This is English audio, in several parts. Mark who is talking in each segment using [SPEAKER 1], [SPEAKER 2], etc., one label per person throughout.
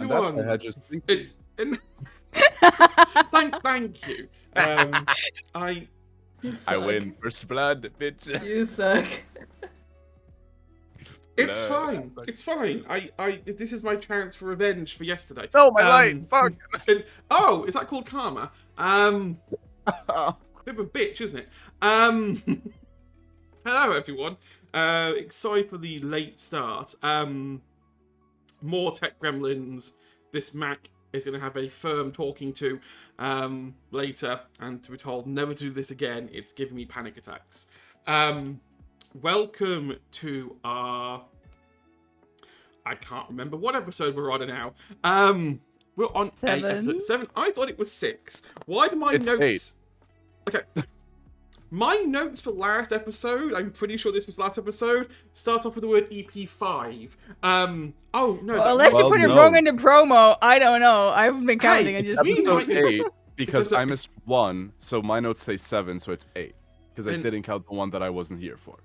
[SPEAKER 1] everyone.
[SPEAKER 2] That's my head just thinking.
[SPEAKER 1] Thank you. I
[SPEAKER 2] win. First blood, bitch.
[SPEAKER 3] You suck.
[SPEAKER 1] It's fine. It's fine. This is my chance for revenge for yesterday.
[SPEAKER 2] No, my light. Fuck.
[SPEAKER 1] Oh, is that called karma? Bit of a bitch, isn't it? Hello, everyone. Sorry for the late start. More tech gremlins. This Mac is going to have a firm talking to later, and to be told never do this again. It's giving me panic attacks. Welcome to our... I can't remember what episode we're on now. We're on
[SPEAKER 3] 7.
[SPEAKER 1] episode 7. I thought it was 6. Why do my
[SPEAKER 2] It's
[SPEAKER 1] notes... 8. Okay. My notes for last episode, I'm pretty sure this was last episode, start off with the word EP5. Oh, no.
[SPEAKER 3] Well, unless you put it wrong in the promo, I don't know. I haven't been counting.
[SPEAKER 2] It's episode 8, because I missed 1, so my notes say 7, so it's 8. Because I didn't count the one that I wasn't here for.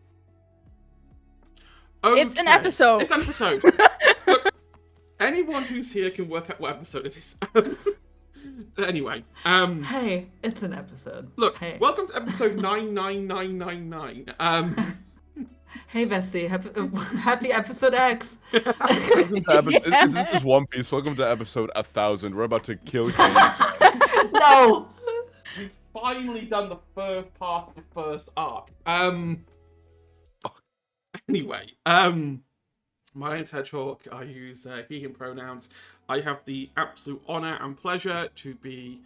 [SPEAKER 1] Okay.
[SPEAKER 3] It's an episode.
[SPEAKER 1] It's an episode. Look, anyone who's here can work out what episode it is. Anyway,
[SPEAKER 3] hey, it's an episode.
[SPEAKER 1] Look,
[SPEAKER 3] hey.
[SPEAKER 1] Welcome to episode 99999.
[SPEAKER 3] Hey, bestie, happy episode X.
[SPEAKER 2] This is One Piece. Welcome to episode 1000. We're about to kill King.
[SPEAKER 3] No.
[SPEAKER 1] We've finally done the first part of the first arc. Anyway, my name's Hedgehog. I use he, him pronouns. I have the absolute honor and pleasure to be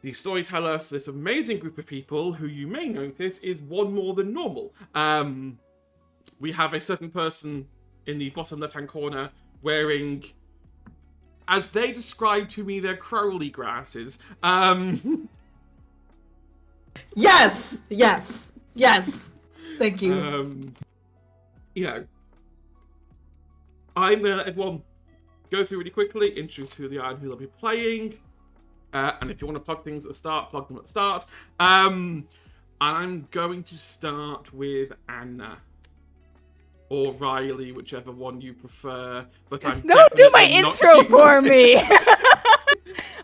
[SPEAKER 1] the storyteller for this amazing group of people who you may notice is one more than normal. We have a certain person in the bottom left-hand corner wearing, as they described to me, their Crowley glasses.
[SPEAKER 3] Yes! Yes! Yes! Thank you.
[SPEAKER 1] You know, I'm going to let everyone go through really quickly, introduce who they are and who they'll be playing. And if you want to plug things at the start, plug them at the start. I'm going to start with Anna. Or Riley, whichever one you prefer. But
[SPEAKER 3] Just don't do my intro for me!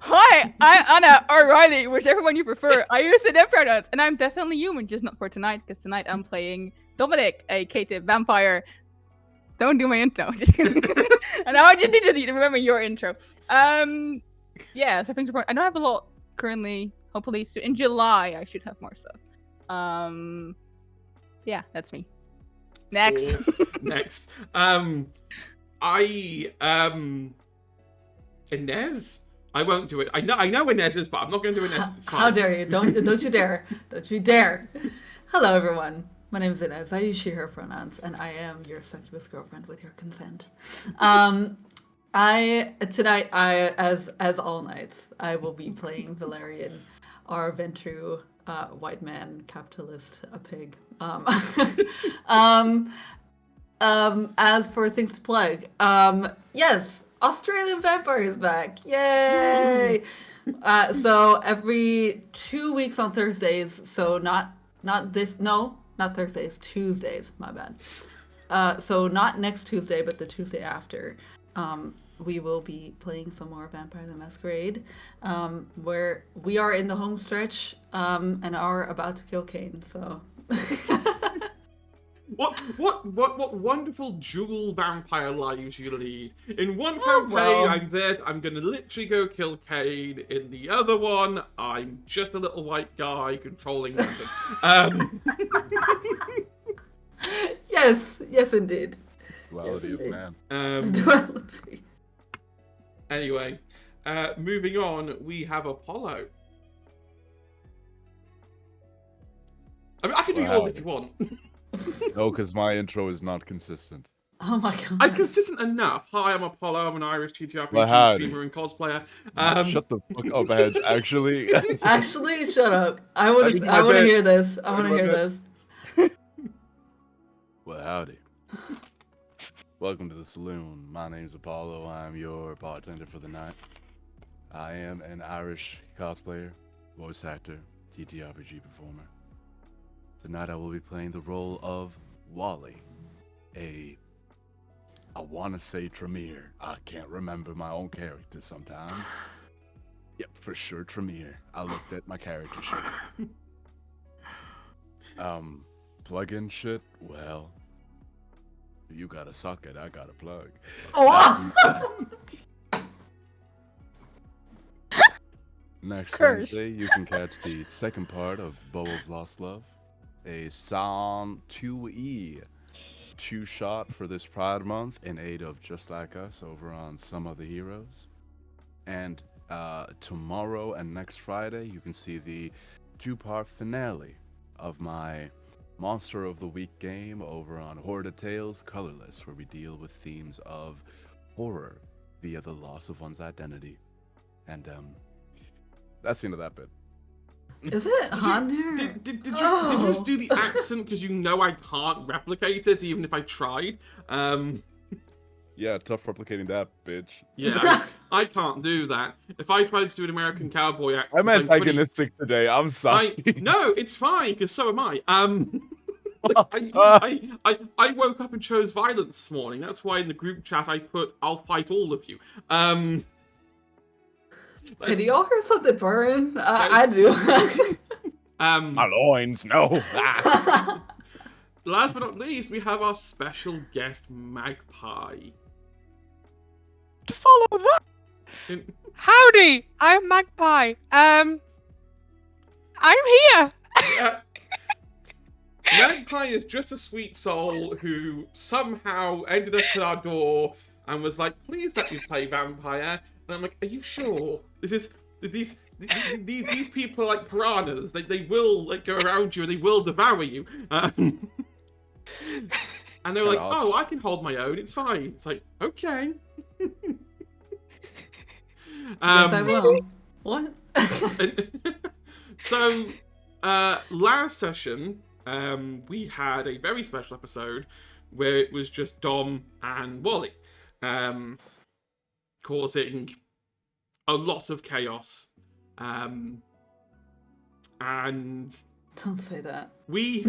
[SPEAKER 3] Hi, I'm Anna or Riley, whichever one you prefer. I use the them pronouns, and I'm definitely human, just not for tonight, because tonight I'm playing Dominic, a cative vampire. Don't do my intro. Just kidding. And now I just need to remember your intro. Yeah, so things are. I don't have a lot currently. Hopefully, so in July I should have more stuff. Yeah, that's me. Next.
[SPEAKER 1] Next. Inez. I won't do it. I know Inez is, but I'm not going to do Inez. It's fine.
[SPEAKER 3] How dare you? Don't you dare! Don't you dare! Hello, everyone. My name is Inez. I use she/her pronouns, and I am your succubus girlfriend with your consent. Tonight, as all nights, I will be playing Valerian, our Ventru, white man, capitalist, a pig. As for things to plug, yes, Australian Vampire is back! Yay! So every 2 weeks on Thursdays. So not Thursdays, Tuesdays. My bad. So not next Tuesday, but the Tuesday after. We will be playing some more Vampire the Masquerade, where we are in the home stretch and are about to kill Kane. So.
[SPEAKER 1] What wonderful dual vampire lives you lead. In one campaign, I'm there. I'm gonna literally go kill Cade. In the other one, I'm just a little white guy controlling London.
[SPEAKER 3] Yes, indeed.
[SPEAKER 2] Duality of man.
[SPEAKER 3] Duality.
[SPEAKER 1] Anyway, moving on, we have Apollo. I mean, I can do yours if you want.
[SPEAKER 2] No, because my intro is not consistent.
[SPEAKER 3] Oh my god.
[SPEAKER 1] It's consistent enough. Hi, I'm Apollo. I'm an Irish TTRPG streamer and cosplayer.
[SPEAKER 2] Shut the fuck up, Hedge. Actually.
[SPEAKER 3] Actually, shut up. I want to hear this. I want to hear this.
[SPEAKER 2] Well, howdy. Welcome to the saloon. My name's Apollo. I'm your bartender for the night. I am an Irish cosplayer, voice actor, TTRPG performer. Tonight I will be playing the role of Wally, a I want to say Tremere. I can't remember my own character sometimes. Yep, for sure, Tremere. I looked at my character sheet. Plug-in shit? Well, you got a socket, I got a plug.
[SPEAKER 4] Oh,
[SPEAKER 2] Next
[SPEAKER 3] Cursed.
[SPEAKER 2] Wednesday, you can catch the second part of Bow of Lost Love, a Psalm 2E two-shot for this Pride Month in aid of Just Like Us over on Some of the Heroes. And tomorrow and next Friday, you can see the two-part finale of my Monster of the Week game over on Horror Tales Colorless, where we deal with themes of horror via the loss of one's identity. And that's the end of that bit.
[SPEAKER 4] is it hot in here?
[SPEAKER 1] Did you just do the accent because you know I can't replicate it even if I tried?
[SPEAKER 2] Yeah, tough replicating that, bitch.
[SPEAKER 1] Yeah, I can't do that. If I tried to do an American cowboy accent,
[SPEAKER 2] I'm antagonistic today. I'm sorry.
[SPEAKER 1] No, it's fine because so am I. I woke up and chose violence this morning. That's why in the group chat I put "I'll fight all of you."
[SPEAKER 4] Hey, do y'all hear something burn? I do.
[SPEAKER 2] My loins, no.
[SPEAKER 1] Last but not least, we have our special guest Magpie.
[SPEAKER 5] To follow that. Howdy, I'm Magpie. I'm here.
[SPEAKER 1] Magpie is just a sweet soul who somehow ended up at our door and was like, "Please let me play vampire." And I'm like, "Are you sure? These people are like piranhas. They will like go around you and they will devour you." And they were like, "Oh, I can hold my own. It's fine." It's like, okay.
[SPEAKER 4] Yes, I will. What?
[SPEAKER 1] So, last session, we had a very special episode where it was just Dom and Wally, causing a lot of chaos. And
[SPEAKER 4] Don't say that.
[SPEAKER 1] we,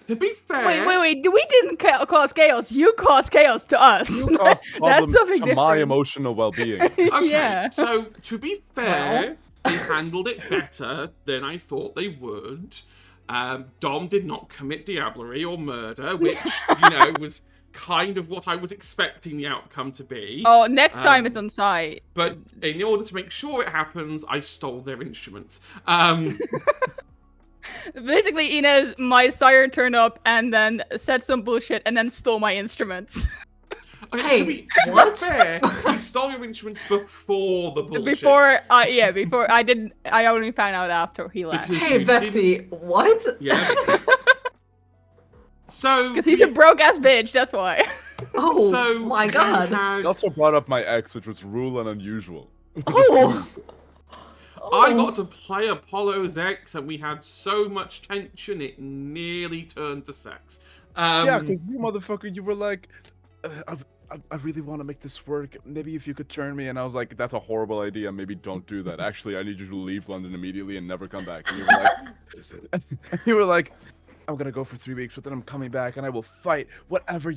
[SPEAKER 1] to be fair,
[SPEAKER 3] Wait. We didn't cause chaos. You caused chaos to us.
[SPEAKER 2] You caused
[SPEAKER 3] That's
[SPEAKER 2] problems
[SPEAKER 3] something
[SPEAKER 2] to my
[SPEAKER 3] different.
[SPEAKER 2] emotional well-being.
[SPEAKER 1] okay,
[SPEAKER 3] Yeah.
[SPEAKER 1] so to be fair, they handled it better than I thought they would. Dom did not commit diablerie or murder, which, was kind of what I was expecting the outcome to be.
[SPEAKER 3] Oh, next time it's on site.
[SPEAKER 1] But in order to make sure it happens, I stole their instruments.
[SPEAKER 3] Basically, Inez, my sire turned up and then said some bullshit and then stole my instruments.
[SPEAKER 1] Okay,
[SPEAKER 4] Hey,
[SPEAKER 1] to be
[SPEAKER 4] what?
[SPEAKER 1] fair, he stole your instruments before the bullshit.
[SPEAKER 3] Before I did. I only found out after he left.
[SPEAKER 1] Because
[SPEAKER 4] Hey,
[SPEAKER 1] you
[SPEAKER 4] bestie, what?
[SPEAKER 1] Yeah. So.
[SPEAKER 3] Because he's a broke ass bitch. That's why.
[SPEAKER 4] Oh
[SPEAKER 1] So
[SPEAKER 4] my
[SPEAKER 1] you
[SPEAKER 4] god.
[SPEAKER 1] had-
[SPEAKER 2] He also brought up my ex, which was rude and unusual.
[SPEAKER 4] Oh.
[SPEAKER 1] I got to play Apollo's ex, and we had so much tension it nearly turned to sex.
[SPEAKER 2] Yeah, because you motherfucker, you were like, I really want to make this work. Maybe if you could turn me. And I was like, that's a horrible idea. Maybe don't do that. Actually, I need you to leave London immediately and never come back. And you were like, I'm gonna go for 3 weeks, but then I'm coming back and I will fight whatever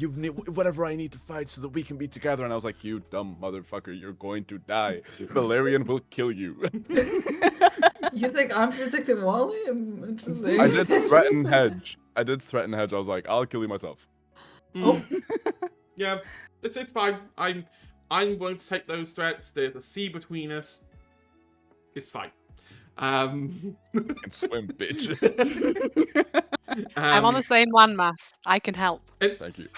[SPEAKER 2] I need to fight so that we can be together. And I was like, you dumb motherfucker, you're going to die. Valerian will kill you.
[SPEAKER 4] You think I'm protecting Wally? Interesting.
[SPEAKER 2] I did threaten hedge. I was like, I'll kill you myself.
[SPEAKER 4] Oh.
[SPEAKER 1] Yeah, it's fine. I'm willing to take those threats. There's a sea between us. It's fine.
[SPEAKER 2] And swim, bitch.
[SPEAKER 5] I'm on the same landmass. I can help.
[SPEAKER 2] Thank you.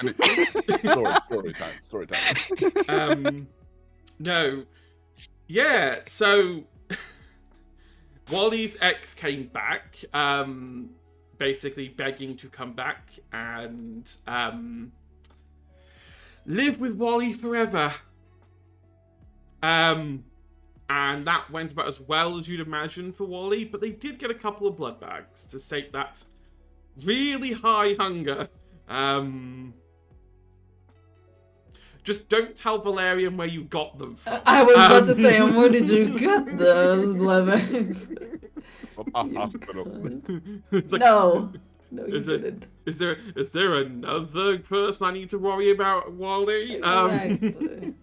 [SPEAKER 2] Story time.
[SPEAKER 1] No. Yeah, so Wally's ex came back, basically begging to come back and live with Wally forever. And that went about as well as you'd imagine for Wally, but they did get a couple of blood bags to sate that really high hunger. Just don't tell Valerian where you got them from.
[SPEAKER 4] I was about to say, where did you get those blood bags?
[SPEAKER 2] From a hospital.
[SPEAKER 1] It's like,
[SPEAKER 4] No. No, you
[SPEAKER 1] Is it-
[SPEAKER 4] didn't.
[SPEAKER 1] Is there another person I need to worry about, Wally?
[SPEAKER 4] Exactly.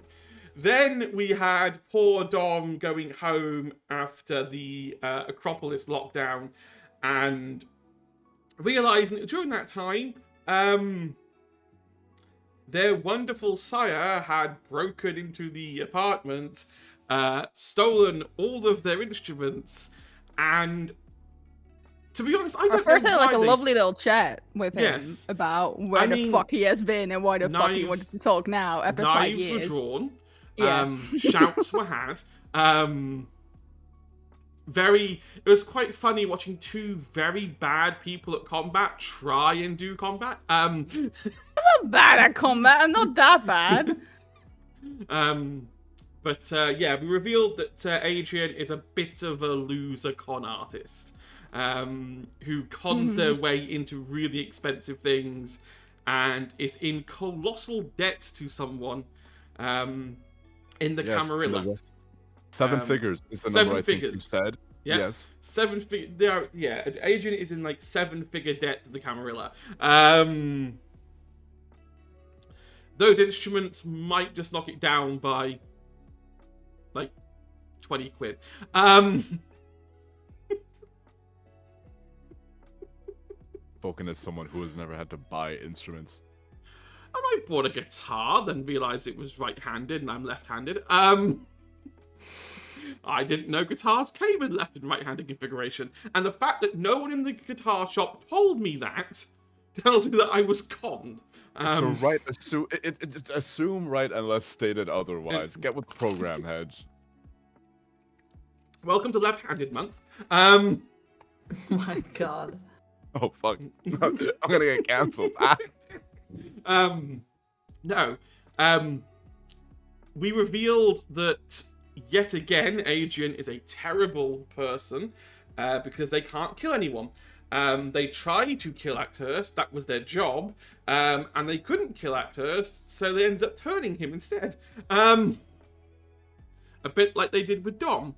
[SPEAKER 1] Then we had poor Dom going home after the Acropolis lockdown and realizing that during that time, their wonderful sire had broken into the apartment, stolen all of their instruments, and to be honest, I don't
[SPEAKER 3] Our first
[SPEAKER 1] know
[SPEAKER 3] had like
[SPEAKER 1] why
[SPEAKER 3] a
[SPEAKER 1] they
[SPEAKER 3] lovely little chat with him
[SPEAKER 1] Yes.
[SPEAKER 3] about where
[SPEAKER 1] I
[SPEAKER 3] the
[SPEAKER 1] mean,
[SPEAKER 3] fuck he has been and why the fuck he
[SPEAKER 1] knives-
[SPEAKER 3] wanted to talk now after 5
[SPEAKER 1] knives were
[SPEAKER 3] years.
[SPEAKER 1] drawn.
[SPEAKER 3] Yeah.
[SPEAKER 1] Shouts were had. It was quite funny watching two very bad people at combat try and do combat.
[SPEAKER 3] I'm not bad at combat. I'm not that bad.
[SPEAKER 1] Yeah, we revealed that Adrian is a bit of a loser con artist, who cons their way into really expensive things and is in colossal debt to someone in the
[SPEAKER 2] Yes,
[SPEAKER 1] Camarilla.
[SPEAKER 2] 7
[SPEAKER 1] Um,
[SPEAKER 2] figures is the
[SPEAKER 1] 7
[SPEAKER 2] number I think you
[SPEAKER 1] figures.
[SPEAKER 2] said.
[SPEAKER 1] Yeah.
[SPEAKER 2] Yes.
[SPEAKER 1] 7-figure. Yeah, Adrian is in like 7-figure debt to the Camarilla. Those instruments might just knock it down by like 20 quid.
[SPEAKER 2] Spoken as someone who has never had to buy instruments.
[SPEAKER 1] I bought a guitar, then realised it was right-handed and I'm left-handed. I didn't know guitars came in left and right-handed configuration. And the fact that no one in the guitar shop told me that tells me that I was conned.
[SPEAKER 2] Assume right unless stated otherwise. Get with program heads.
[SPEAKER 1] Welcome to Left-Handed Month.
[SPEAKER 4] Oh my god.
[SPEAKER 2] Oh fuck! I'm gonna get cancelled.
[SPEAKER 1] No. We revealed that yet again Adrian is a terrible person because they can't kill anyone. They tried to kill Acthurst, that was their job, and they couldn't kill Acthurst, so they ended up turning him instead. A bit like they did with Dom.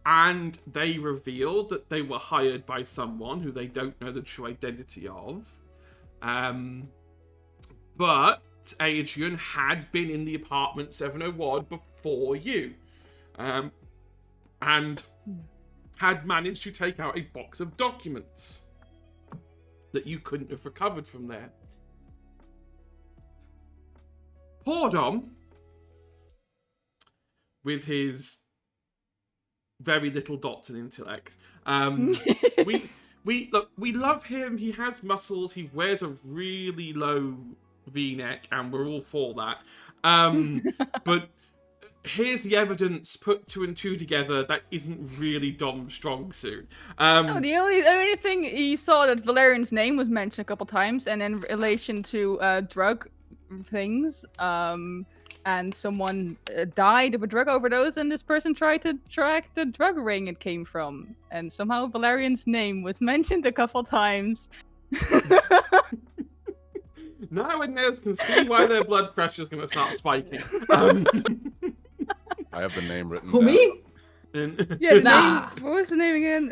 [SPEAKER 1] And they revealed that they were hired by someone who they don't know the true identity of. But Adrian had been in the apartment 701 before you. And had managed to take out a box of documents that you couldn't have recovered from there. Poor Dom, with his very little dots in intellect. We love him. He has muscles. He wears a really low V-neck, and we're all for that. But here's the evidence: put 2 and 2 together. That isn't really Dom's strong suit.
[SPEAKER 3] No, the only thing he saw that Valerian's name was mentioned a couple times, and in relation to drug things, and someone died of a drug overdose, and this person tried to track the drug ring it came from, and somehow Valerian's name was mentioned a couple times.
[SPEAKER 1] Now Inez can see why their blood pressure's going to start spiking.
[SPEAKER 2] I have the name written
[SPEAKER 4] Who,
[SPEAKER 2] down.
[SPEAKER 4] me?
[SPEAKER 3] Yeah, the
[SPEAKER 4] Nah.
[SPEAKER 3] name. What was the name again?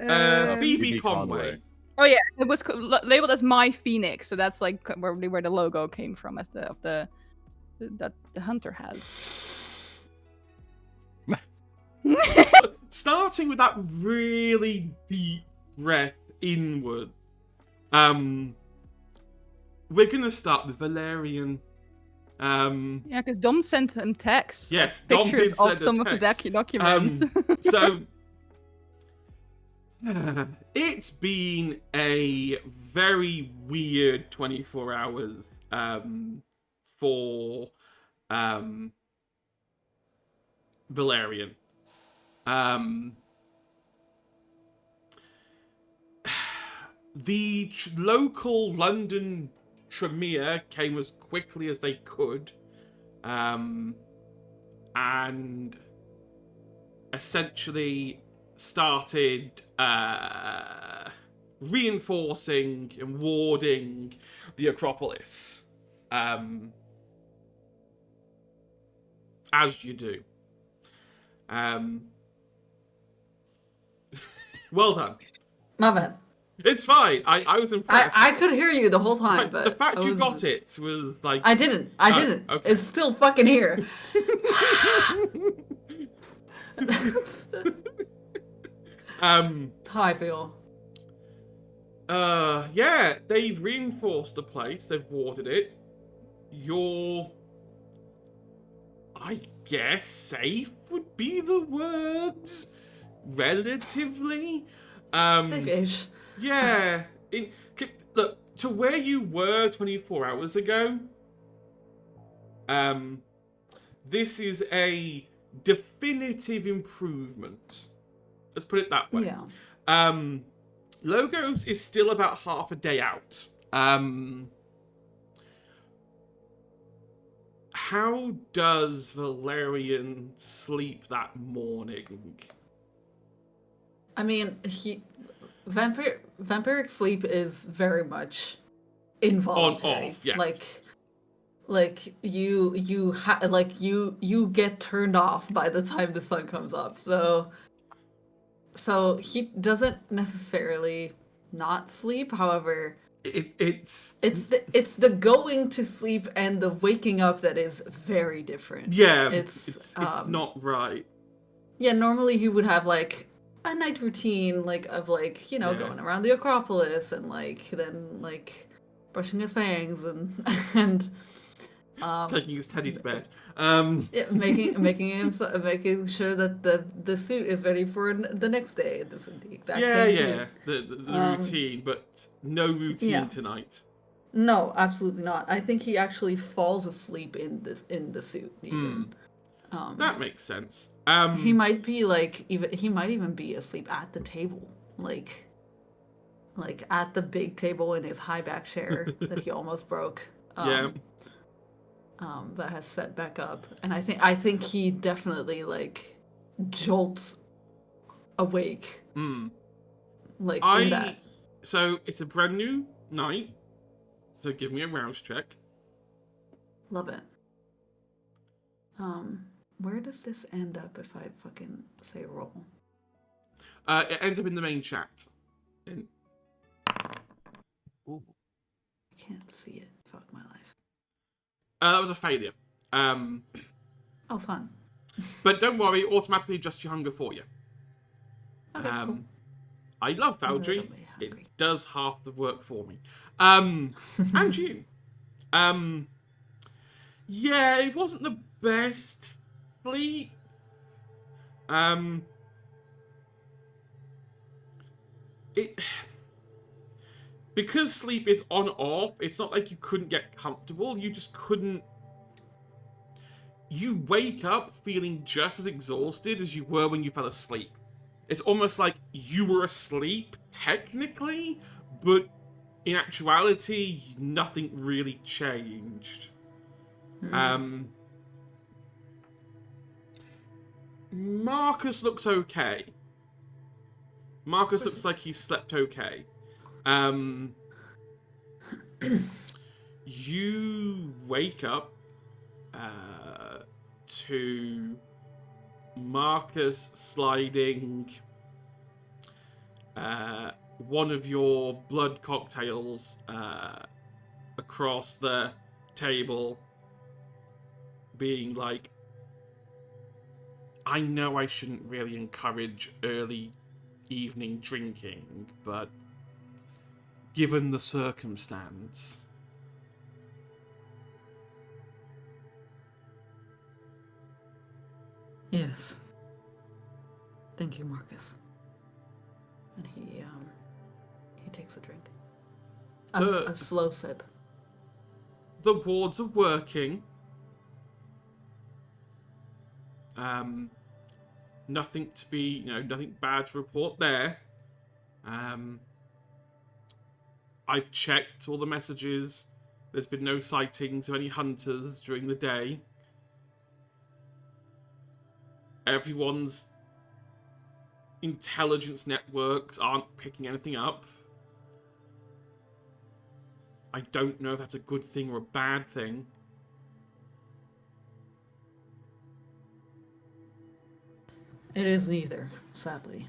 [SPEAKER 1] Phoebe
[SPEAKER 2] Phoebe
[SPEAKER 1] Conway.
[SPEAKER 3] Oh yeah, it was labeled as My Phoenix, so that's like where the logo came from, as that the hunter has.
[SPEAKER 1] Starting with that really deep breath inward, we're gonna start with Valerian.
[SPEAKER 3] Yeah, because Dom sent him texts,
[SPEAKER 1] Yes, Dom
[SPEAKER 3] pictures
[SPEAKER 1] did send
[SPEAKER 3] of
[SPEAKER 1] a
[SPEAKER 3] some of the
[SPEAKER 1] text.
[SPEAKER 3] documents.
[SPEAKER 1] So it's been a very weird 24 hours for Valerian. The local London Tremere came as quickly as they could, and essentially started reinforcing and warding the Acropolis, as you do. Well done.
[SPEAKER 4] My bad.
[SPEAKER 1] It's fine. I was impressed.
[SPEAKER 4] I could hear you the whole time,
[SPEAKER 1] But
[SPEAKER 4] but
[SPEAKER 1] the fact
[SPEAKER 4] I
[SPEAKER 1] you
[SPEAKER 4] was-
[SPEAKER 1] got it was like.
[SPEAKER 4] I didn't. I didn't.
[SPEAKER 1] Okay.
[SPEAKER 4] It's still fucking here. That's how I feel.
[SPEAKER 1] Yeah, they've reinforced the place. They've warded it. You're, I guess, safe would be the words. Relatively.
[SPEAKER 4] Safe-ish.
[SPEAKER 1] Yeah. Look, to where you were 24 hours ago, this is a definitive improvement. Let's put it that way.
[SPEAKER 4] Yeah.
[SPEAKER 1] Logos is still about half a day out. How does Valerian sleep that morning?
[SPEAKER 4] I mean, vampiric sleep is very much involuntary.
[SPEAKER 1] On, off, yeah.
[SPEAKER 4] Like you get turned off by the time the sun comes up. So he doesn't necessarily not sleep. However,
[SPEAKER 1] It's
[SPEAKER 4] it's the going to sleep and the waking up that is very different.
[SPEAKER 1] yeah.
[SPEAKER 4] It's
[SPEAKER 1] not right.
[SPEAKER 4] Yeah, normally he would have like a night routine of
[SPEAKER 1] Yeah.
[SPEAKER 4] going around the Acropolis and then brushing his fangs and
[SPEAKER 1] Taking his teddy to bed.
[SPEAKER 4] yeah, making sure that the suit is ready for the next day. This is the exact same suit.
[SPEAKER 1] The routine, but no routine
[SPEAKER 4] yeah.
[SPEAKER 1] tonight.
[SPEAKER 4] No, absolutely not. I think he actually falls asleep in the suit. Even.
[SPEAKER 1] That makes sense.
[SPEAKER 4] He might be he might even be asleep at the table, like at the big table in his high back chair that he almost broke.
[SPEAKER 1] Yeah.
[SPEAKER 4] That has set back up, and I think he definitely jolts awake. In that.
[SPEAKER 1] So it's a brand new night. So give me a rouse check.
[SPEAKER 4] Love it. Where does this end up if I fucking say roll?
[SPEAKER 1] It ends up in the main chat.
[SPEAKER 2] Ooh.
[SPEAKER 4] I can't see it. Fuck my life.
[SPEAKER 1] That was a failure.
[SPEAKER 4] Oh, fun.
[SPEAKER 1] But don't worry, automatically adjust your hunger for you.
[SPEAKER 4] Okay, cool.
[SPEAKER 1] I love Foundry.
[SPEAKER 4] Literally hungry.
[SPEAKER 1] It does half the work for me. And you. Yeah, it wasn't the best sleep. Because sleep is on off, it's not like you couldn't get comfortable, you just couldn't. You wake up feeling just as exhausted as you were when you fell asleep. It's almost like you were asleep, technically, but in actuality, nothing really changed. Marcus looks okay. Marcus looks like he slept okay. You wake up to Marcus sliding one of your blood cocktails across the table, being like, I know I shouldn't really encourage early evening drinking, but given the circumstance.
[SPEAKER 4] Yes. Thank you, Marcus. And he takes a drink. A slow sip.
[SPEAKER 1] The wards are working. Nothing to be, nothing bad to report there. I've checked all the messages. There's been no sightings of any hunters during the day. Everyone's intelligence networks aren't picking anything up. I don't know if that's a good thing or a bad thing.
[SPEAKER 4] It is neither, sadly.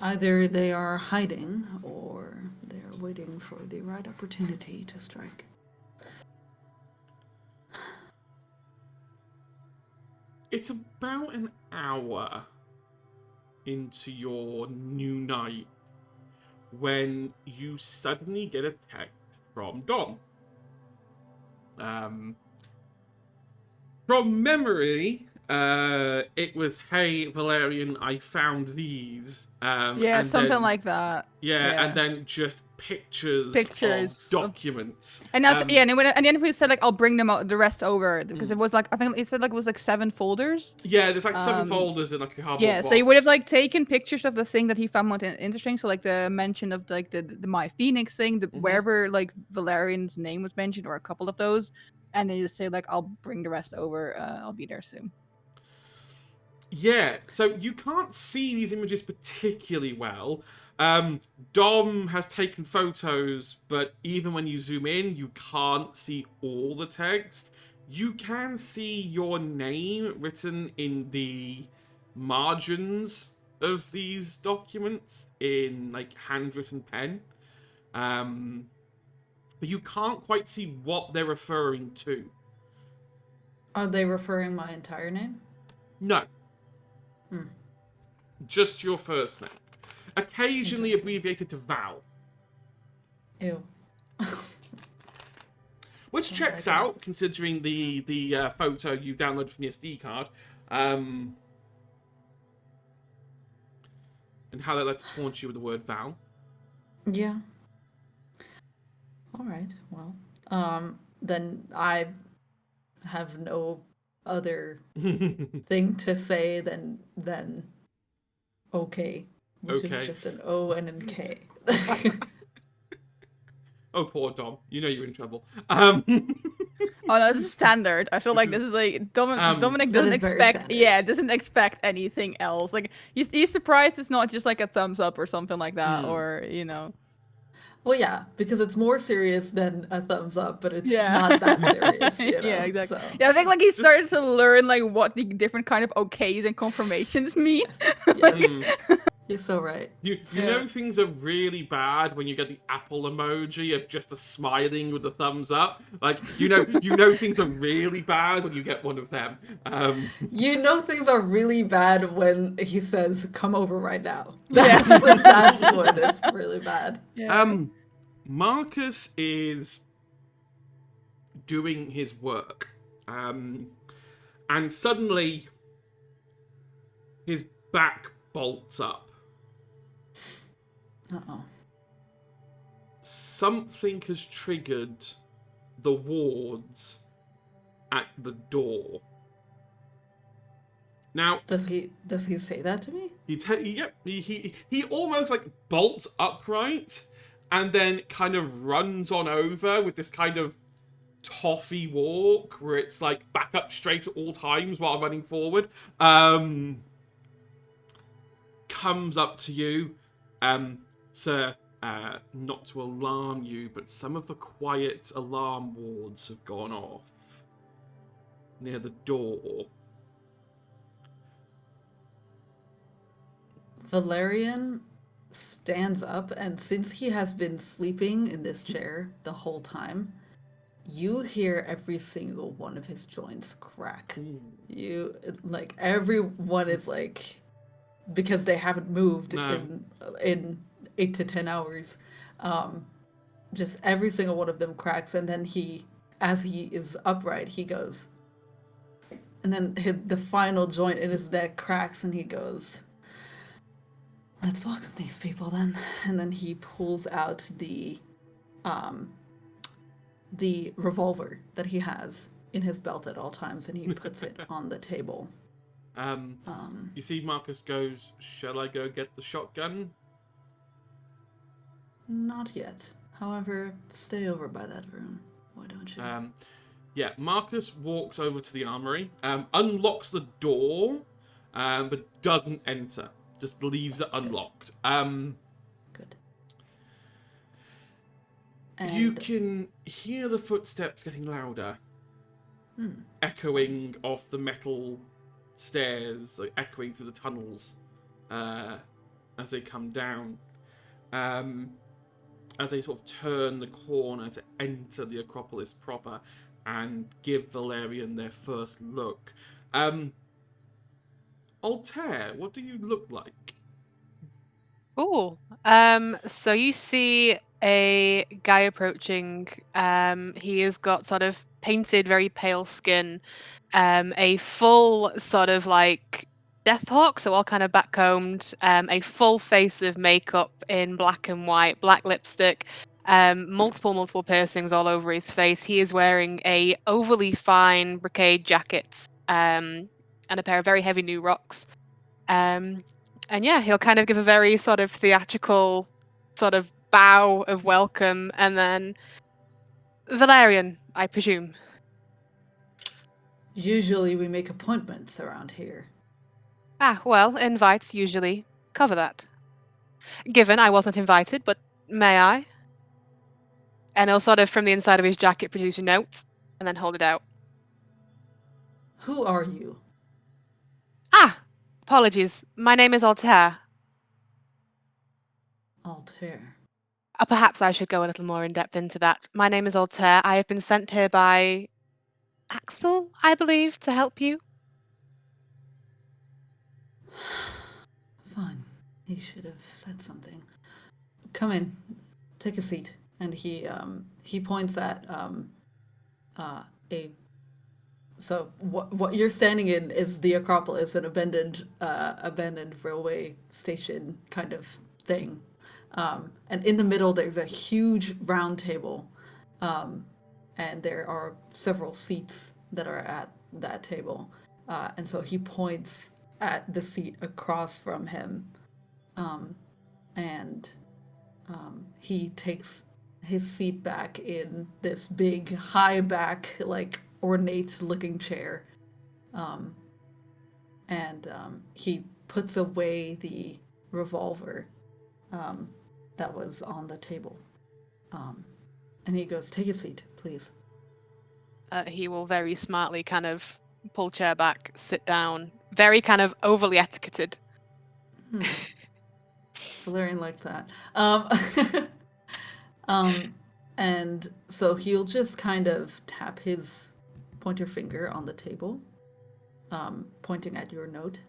[SPEAKER 4] Either they are hiding or they are waiting for the right opportunity to strike.
[SPEAKER 1] It's about an hour into your new night when you suddenly get a text from Dom. From memory, it was, "Hey Valerian, I found these."
[SPEAKER 3] Yeah,
[SPEAKER 1] and
[SPEAKER 3] something
[SPEAKER 1] then,
[SPEAKER 3] like that.
[SPEAKER 1] yeah, and then just pictures
[SPEAKER 3] Pictures
[SPEAKER 1] of
[SPEAKER 3] of-
[SPEAKER 1] documents.
[SPEAKER 3] And now, yeah, and then we said like I'll bring them out, the rest over because it was like I think it said like it was like 7 folders.
[SPEAKER 1] Yeah, there's like 7
[SPEAKER 3] Um,
[SPEAKER 1] folders in like a cardboard
[SPEAKER 3] Yeah,
[SPEAKER 1] box.
[SPEAKER 3] so he would have like taken pictures of the thing that he found more interesting. So like the mention of like the My Phoenix thing, wherever like Valerian's name was mentioned, or a couple of those, and they just say like I'll bring the rest over. I'll be there soon.
[SPEAKER 1] Yeah, so you can't see these images particularly well. Dom has taken photos, but even when you zoom in, you can't see all the text. You can see your name written in the margins of these documents in like handwritten pen. But you can't quite see what they're referring to.
[SPEAKER 4] Are they referring my entire name?
[SPEAKER 1] No. Just your first name. Occasionally
[SPEAKER 4] Interesting.
[SPEAKER 1] abbreviated to Val.
[SPEAKER 4] Ew.
[SPEAKER 1] Which checks out, considering the photo you downloaded from the SD card. And how they like to taunt you with the word Val.
[SPEAKER 4] Yeah. All right. Well, then I have no other thing to say than okay, which
[SPEAKER 1] Okay.
[SPEAKER 4] is just an O and an K.
[SPEAKER 1] Oh, poor Dom. You know you're in trouble.
[SPEAKER 3] Oh no, this is standard. I feel like this is like Dominic
[SPEAKER 4] That
[SPEAKER 3] doesn't
[SPEAKER 4] is very
[SPEAKER 3] expect,
[SPEAKER 4] standard.
[SPEAKER 3] yeah, doesn't expect anything else. Like he's surprised it's not just like a thumbs up or something like that, or you know.
[SPEAKER 4] Well, yeah, because it's more serious than a thumbs up, but it's
[SPEAKER 3] Yeah.
[SPEAKER 4] not that serious. You know?
[SPEAKER 3] Yeah, exactly.
[SPEAKER 4] So.
[SPEAKER 3] Yeah, I think like he started to learn like what the different kind of okays and confirmations mean.
[SPEAKER 4] Yes. You're so right.
[SPEAKER 1] You know things are really bad when you get the apple emoji of just a smiling with the thumbs up. Like you know things are really bad when you get one of them.
[SPEAKER 4] You know things are really bad when he says, "Come over right now." That's when it's really bad.
[SPEAKER 3] Yeah.
[SPEAKER 1] Marcus is doing his work, and suddenly his back bolts up.
[SPEAKER 4] Uh-oh.
[SPEAKER 1] Something has triggered the wards at the door. Now,
[SPEAKER 4] Does he say that to me?
[SPEAKER 1] he almost like bolts upright and then kind of runs on over with this kind of toffee walk where it's like back up straight at all times while running forward. Comes up to you, sir. Not to alarm you, but some of the quiet alarm wards have gone off near the door.
[SPEAKER 4] Valerian stands up, and since he has been sleeping in this chair the whole time, you hear every single one of his joints crack. You like everyone is like, because they haven't moved in 8 to 10 hours. Just every single one of them cracks, and then as he is upright, he goes, and then the final joint in his neck cracks, and he goes, "Let's welcome these people then." And then he pulls out the revolver that he has in his belt at all times, and he puts it on the table.
[SPEAKER 1] You see Marcus goes, "Shall I go get the shotgun?"
[SPEAKER 4] Not yet. However, stay over by that room. Why don't you?
[SPEAKER 1] Yeah, Marcus walks over to the armory, unlocks the door, but doesn't enter. Just leaves it unlocked.
[SPEAKER 4] Good.
[SPEAKER 1] You can hear the footsteps getting louder, echoing off the metal stairs, like echoing through the tunnels, as they come down. As they sort of turn the corner to enter the Acropolis proper and give Valerian their first look. Altair, what do you look like?
[SPEAKER 5] Ooh. So you see a guy approaching. He has got sort of painted, very pale skin, a full sort of like death hawk, so all kind of backcombed, a full face of makeup in black and white, black lipstick, multiple piercings all over his face. He is wearing a overly fine brocade jacket, and a pair of very heavy new rocks. And yeah, he'll kind of give a very sort of theatrical sort of bow of welcome, and then Valerian, I presume.
[SPEAKER 4] Usually we make appointments around here.
[SPEAKER 5] Ah, well, invites usually cover that. Given I wasn't invited, but may I? And he'll sort of from the inside of his jacket produce a note and then hold it out.
[SPEAKER 4] Who are you?
[SPEAKER 5] Ah, apologies. My name is Altair.
[SPEAKER 4] Altair.
[SPEAKER 5] Perhaps I should go a little more in depth into that. My name is Altair. I have been sent here by Axel, I believe, to help you.
[SPEAKER 4] Fine. He should have said something. Come in. Take a seat. And he points at a. So what you're standing in is the Acropolis, an abandoned railway station kind of thing. And in the middle there's a huge round table, and there are several seats that are at that table. And so he points at the seat across from him, and he takes his seat back in this big, high back, like ornate looking chair. And he puts away the revolver that was on the table. And he goes, "Take a seat, please."
[SPEAKER 5] He will very smartly kind of pull chair back, sit down, very kind of overly etiquetted.
[SPEAKER 4] Valerian likes that. And so he'll just kind of tap his pointer finger on the table, pointing at your note.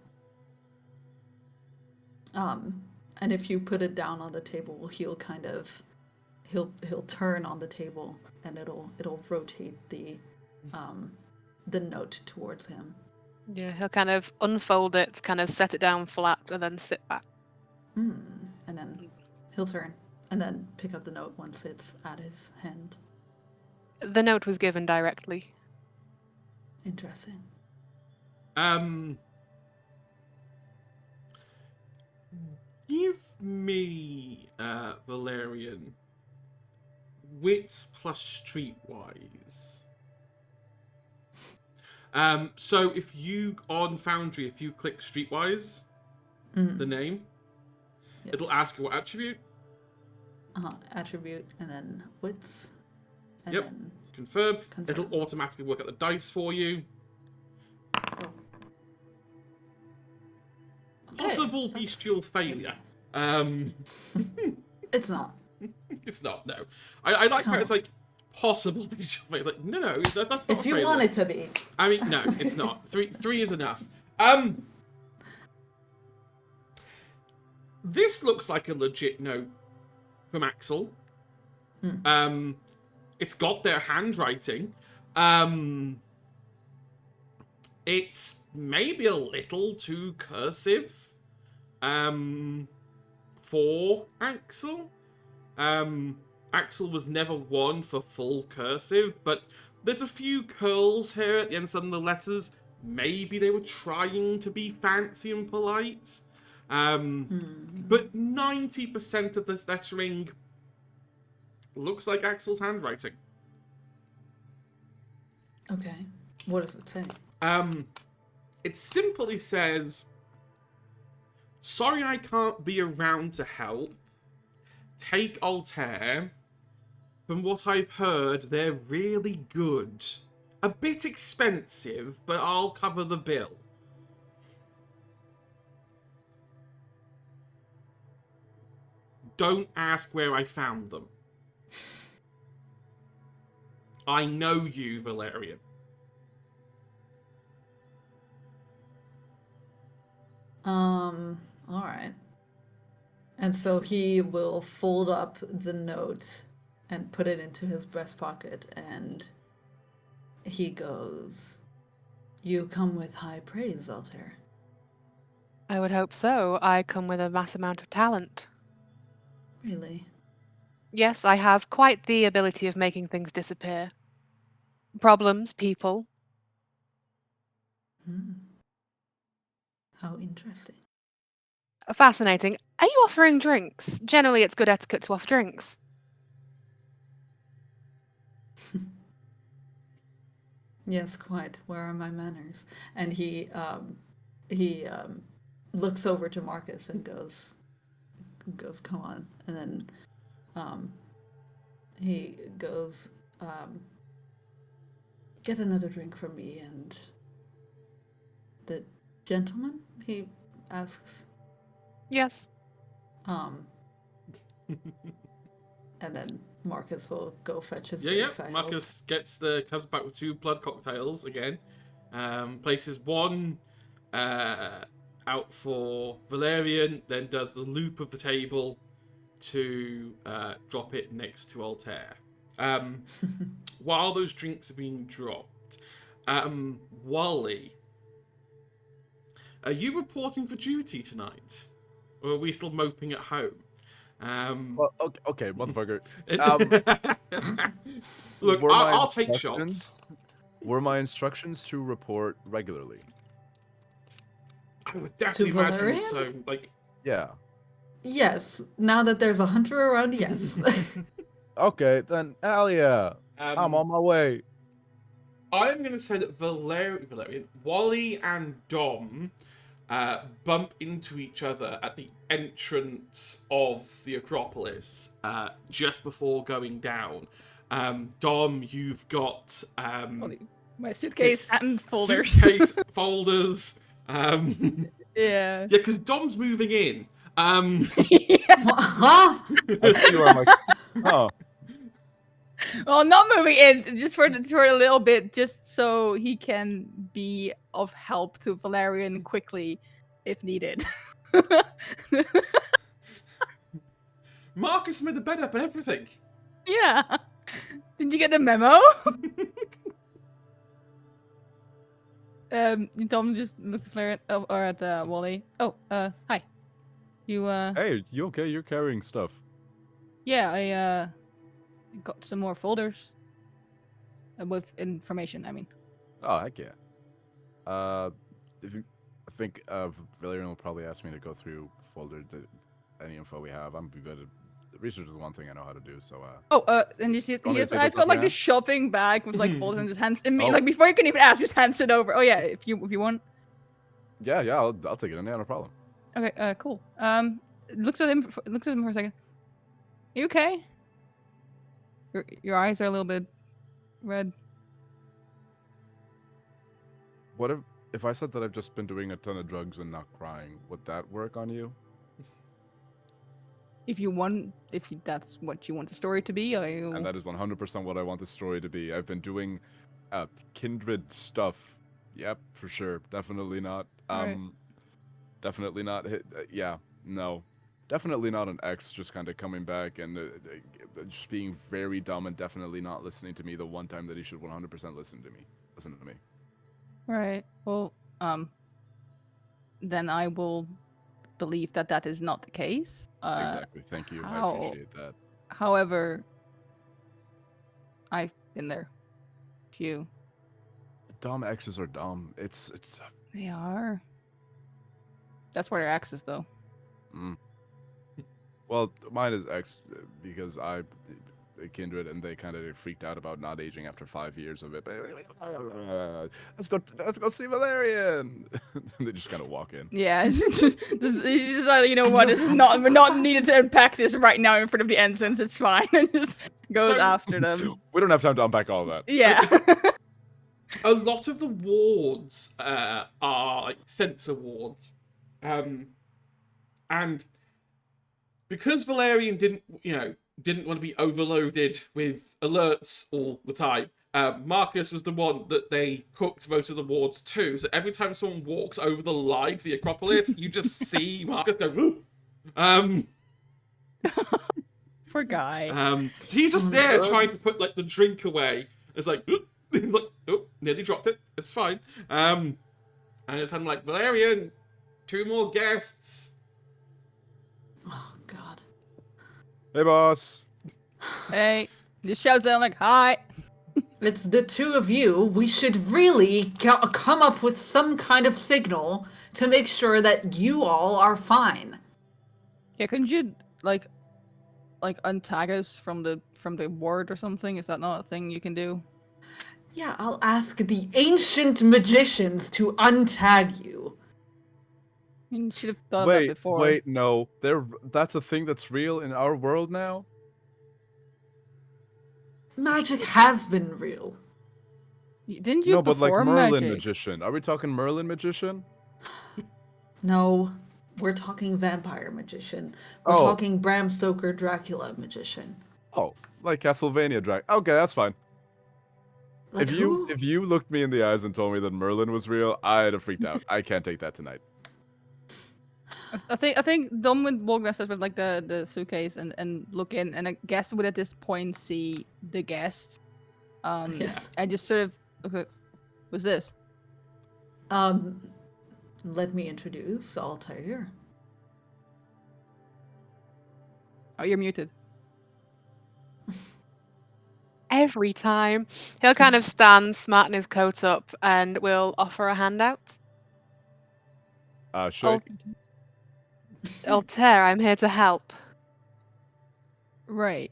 [SPEAKER 4] And if you put it down on the table, he'll turn on the table, and it'll rotate the note towards him.
[SPEAKER 5] Yeah, he'll kind of unfold it, kind of set it down flat, and then sit back.
[SPEAKER 4] And then he'll turn and then pick up the note once it's at his hand.
[SPEAKER 5] The note was given directly.
[SPEAKER 4] Interesting.
[SPEAKER 1] Give me, Valerian, wits plus streetwise. So if you, on Foundry, if you click streetwise, the name,
[SPEAKER 4] Yes.
[SPEAKER 1] it'll ask you what attribute.
[SPEAKER 4] Attribute, and then wits. And
[SPEAKER 1] Yep.
[SPEAKER 4] then
[SPEAKER 1] Confirm.
[SPEAKER 4] confirm.
[SPEAKER 1] It'll automatically work out the dice for you.
[SPEAKER 4] Okay,
[SPEAKER 1] Possible
[SPEAKER 4] that's-
[SPEAKER 1] bestial failure.
[SPEAKER 4] It's not.
[SPEAKER 1] It's not, no. I like how
[SPEAKER 4] Come
[SPEAKER 1] it's like possible bestial failure. Like, no, that's not
[SPEAKER 4] If
[SPEAKER 1] a
[SPEAKER 4] you
[SPEAKER 1] failure.
[SPEAKER 4] want it to be.
[SPEAKER 1] I mean, no, it's not. Three is enough. This looks like a legit note from Axel. It's got their handwriting. It's maybe a little too cursive for Axel. Axel was never one for full cursive, but there's a few curls here at the end of some of the letters. Maybe they were trying to be fancy and polite. But 90% of this lettering looks like Axel's handwriting.
[SPEAKER 4] Okay. What does it say?
[SPEAKER 1] It simply says, "Sorry I can't be around to help. Take Altair. From what I've heard, they're really good. A bit expensive, but I'll cover the bill." don't ask where I found them. I know you, Valerian.
[SPEAKER 4] All right. And so he will fold up the note and put it into his breast pocket, and he goes, "You come with high praise, Altair."
[SPEAKER 5] I would hope so. I come with a mass amount of talent.
[SPEAKER 4] Really?
[SPEAKER 5] Yes, I have quite the ability of making things disappear. Problems, people.
[SPEAKER 4] Hmm. How interesting.
[SPEAKER 5] Fascinating. Are you offering drinks? Generally, it's good etiquette to offer drinks.
[SPEAKER 4] Yes, quite. Where are my manners? And he looks over to Marcus and goes, "Come on." And then he goes, "Get another drink for me." And the gentleman, he asks,
[SPEAKER 5] Yes.
[SPEAKER 4] and then Marcus will go fetch his
[SPEAKER 1] Yeah.
[SPEAKER 4] drinks. I hope.
[SPEAKER 1] Marcus comes back with 2 blood cocktails again. Places one out for Valerian, then does the loop of the table to drop it next to Altair. While those drinks are being dropped, Wally, are you reporting for duty tonight? Or are we still moping at home?
[SPEAKER 2] Well, okay, motherfucker.
[SPEAKER 1] Look,
[SPEAKER 2] Were my
[SPEAKER 1] I'll take
[SPEAKER 2] instructions-
[SPEAKER 1] shots.
[SPEAKER 2] Were my instructions to report regularly?
[SPEAKER 1] I would definitely imagine
[SPEAKER 4] Valerian?
[SPEAKER 1] so. Like,
[SPEAKER 2] Yeah.
[SPEAKER 4] Yes. Now that there's a hunter around, yes.
[SPEAKER 2] Okay, then hell yeah. I'm on my way.
[SPEAKER 1] I'm going to say that Valerian, Wally and Dom bump into each other at the entrance of the Acropolis just before going down. Dom, you've got
[SPEAKER 3] My suitcase
[SPEAKER 1] his
[SPEAKER 3] and folders.
[SPEAKER 1] suitcase folders.
[SPEAKER 3] Yeah.
[SPEAKER 1] Yeah, because Dom's moving in.
[SPEAKER 4] Huh?
[SPEAKER 2] I see you are my. Oh,
[SPEAKER 3] Well, not moving in, just for a little bit, just so he can be of help to Valerian quickly if needed.
[SPEAKER 1] Marcus made the bed up and everything.
[SPEAKER 3] Yeah. Did you get the memo? Tom just looks at Valerian, or at Wally. Oh, hi. You,
[SPEAKER 2] hey, you okay? You're carrying stuff.
[SPEAKER 3] yeah, I got some more folders with information. I mean,
[SPEAKER 2] Oh, heck yeah. If you, I think Valerian will probably ask me to go through folder any info we have. I'm good at research is the one thing I know how to do. So
[SPEAKER 3] and you see,
[SPEAKER 2] want me to
[SPEAKER 3] he's
[SPEAKER 2] take this
[SPEAKER 3] got
[SPEAKER 2] off
[SPEAKER 3] like
[SPEAKER 2] your
[SPEAKER 3] this shopping bag with like folders and just hands it me,
[SPEAKER 2] Oh.
[SPEAKER 3] like before you can even ask, just hands it over. Oh yeah, if you want.
[SPEAKER 2] yeah, I'll take it in. Yeah, no problem.
[SPEAKER 3] Okay, cool. Looks at him for a second. You okay? Your eyes are a little bit red.
[SPEAKER 2] What if I said that I've just been doing a ton of drugs and not crying? Would that work on you?
[SPEAKER 3] If that's what you want the story to be,
[SPEAKER 2] And that is 100% what I want the story to be. I've been doing kindred stuff. Yep, for sure. Definitely not.
[SPEAKER 3] Right.
[SPEAKER 2] Definitely not. Yeah, no. Definitely not an ex just kind of coming back and just being very dumb and definitely not listening to me the one time that he should 100% listen to me. Listen to me.
[SPEAKER 3] Right. Well, then I will believe that is not the case.
[SPEAKER 2] Exactly. Thank you. I appreciate that.
[SPEAKER 3] However, I've been there. Few.
[SPEAKER 2] Dumb exes are dumb. It's
[SPEAKER 3] They are. That's where their exes, though.
[SPEAKER 2] Well, mine is ex because I kindred and they kind of freaked out about not aging after 5 years of it. Let's go see Valerian. And they just kind of walk in.
[SPEAKER 3] Yeah. You know what? We're not needed to unpack this right now in front of the ensigns. It's fine. And just goes
[SPEAKER 1] So-
[SPEAKER 3] after them.
[SPEAKER 2] We don't have time to unpack all of that.
[SPEAKER 3] Yeah.
[SPEAKER 1] A lot of the wards are like sensor wards, and because Valerian didn't want to be overloaded with alerts all the time. Marcus was the one that they hooked most of the wards to. So every time someone walks over the line to the Acropolis, you just see Marcus go, woo!
[SPEAKER 3] Poor guy.
[SPEAKER 1] So he's just there trying to put like the drink away. It's like, he's like, oh, nearly dropped it. It's fine. And it's kind of like, Valerian, 2 more guests.
[SPEAKER 4] Oh God.
[SPEAKER 2] Hey, boss.
[SPEAKER 3] Hey, just shouts down like, hi.
[SPEAKER 4] It's the 2 of you. We should really come up with some kind of signal to make sure that you all are fine.
[SPEAKER 3] Yeah, couldn't you like untag us from the ward or something? Is that not a thing you can do?
[SPEAKER 4] Yeah, I'll ask the ancient magicians to untag you.
[SPEAKER 3] I mean, you should have thought of that before.
[SPEAKER 2] Wait, no. That's a thing that's real in our world now?
[SPEAKER 4] Magic has been real.
[SPEAKER 3] Didn't you
[SPEAKER 2] No, but like
[SPEAKER 3] perform
[SPEAKER 2] Merlin
[SPEAKER 3] magic?
[SPEAKER 2] Magician. Are we talking Merlin Magician?
[SPEAKER 4] No, we're talking vampire magician. We're
[SPEAKER 2] Oh.
[SPEAKER 4] talking Bram Stoker Dracula magician.
[SPEAKER 2] Oh, like Castlevania Drag. Okay, that's fine.
[SPEAKER 4] Like
[SPEAKER 2] if
[SPEAKER 4] who?
[SPEAKER 2] you looked me in the eyes and told me that Merlin was real, I'd have freaked out. I can't take that tonight.
[SPEAKER 3] I think Dom would walk downstairs with like the suitcase and look in, and I guess would at this point see the guest.
[SPEAKER 4] Yes.
[SPEAKER 3] And just sort of look at, what's this?
[SPEAKER 4] Let me introduce Altair.
[SPEAKER 3] Oh, you're muted.
[SPEAKER 5] Every time. He'll kind of stand, smarten his coat up, and will offer a handout.
[SPEAKER 2] Shake.
[SPEAKER 5] Altair, I'm here to help.
[SPEAKER 3] Right.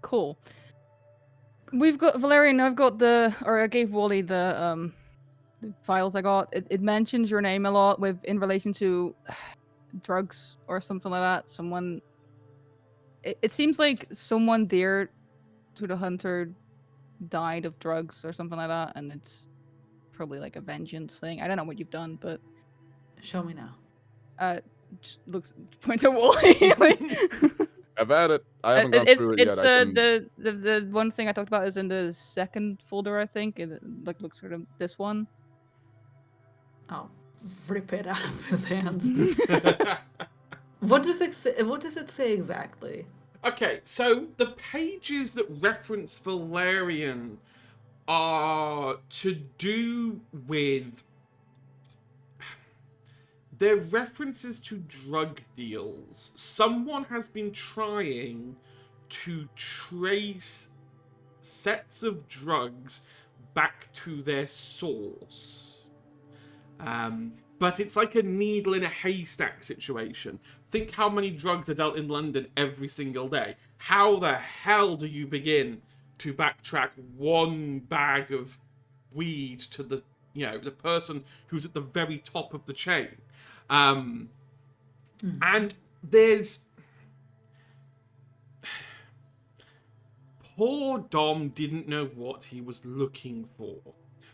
[SPEAKER 3] Cool. We've got Valerian. I gave Wally the files I got. It mentions your name a lot in relation to drugs or something like that. Someone. It seems like someone dear to the hunter died of drugs or something like that, and it's probably like a vengeance thing. I don't know what you've done, but
[SPEAKER 4] Show me now.
[SPEAKER 3] just points at Wally. Like,
[SPEAKER 2] I've had it. I haven't gone through it yet.
[SPEAKER 3] It's the one thing I talked about is in the second folder, I think. It like looks sort of this one.
[SPEAKER 4] Oh, rip it out of his hands. What does it say? What does it say exactly?
[SPEAKER 1] Okay, so the pages that reference Valerian are to do with... They're references to drug deals. Someone has been trying to trace sets of drugs back to their source. But it's like a needle in a haystack situation. Think how many drugs are dealt in London every single day. How the hell do you begin to backtrack one bag of weed to the person who's at the very top of the chain? And there's... Poor Dom didn't know what he was looking for.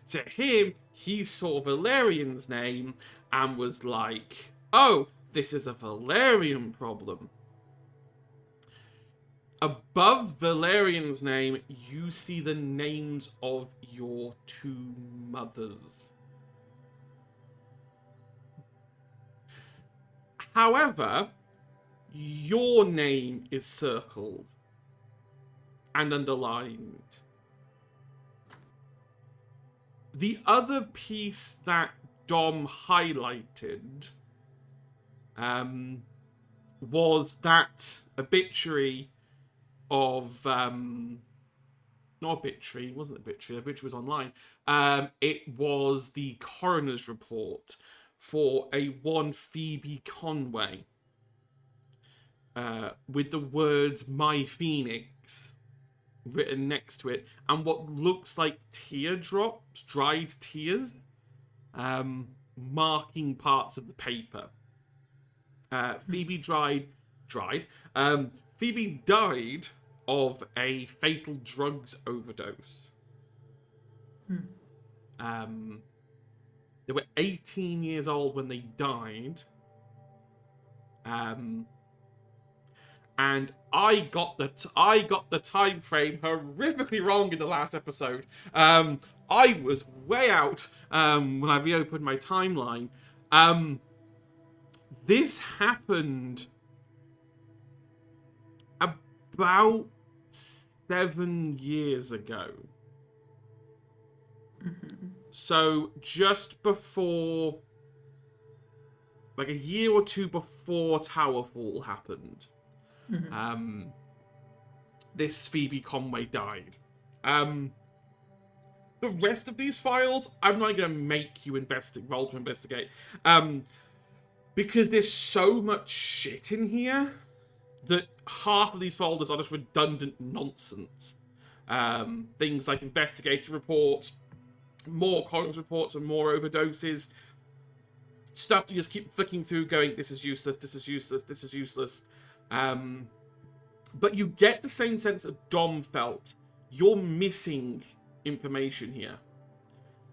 [SPEAKER 1] To him, he saw Valerian's name and was like, oh, this is a Valerian problem. Above Valerian's name, you see the names of your 2 mothers. However, your name is circled and underlined. The other piece that Dom highlighted was that obituary of... not obituary, it wasn't obituary, obituary was online. It was the coroner's report for a one Phoebe Conway with the words "My Phoenix" written next to it, and what looks like teardrops, dried tears, marking parts of the paper. Phoebe Phoebe died of a fatal drugs overdose. They were 18 years old when they died. and I got the time frame horrifically wrong in the last episode. I was way out when I reopened my timeline. This happened about 7 years ago.
[SPEAKER 4] Mm-hmm.
[SPEAKER 1] So just before, like a year or two before Towerfall happened,
[SPEAKER 4] Mm-hmm.
[SPEAKER 1] this Phoebe Conway died. The rest of these files, I'm not going to make you roll to investigate, because there's so much shit in here that half of these folders are just redundant nonsense. Things like investigator reports, more Chronicles reports, and more overdoses. Stuff you just keep flicking through, going, this is useless, this is useless, this is useless. But you get the same sense that Dom felt. You're missing information here.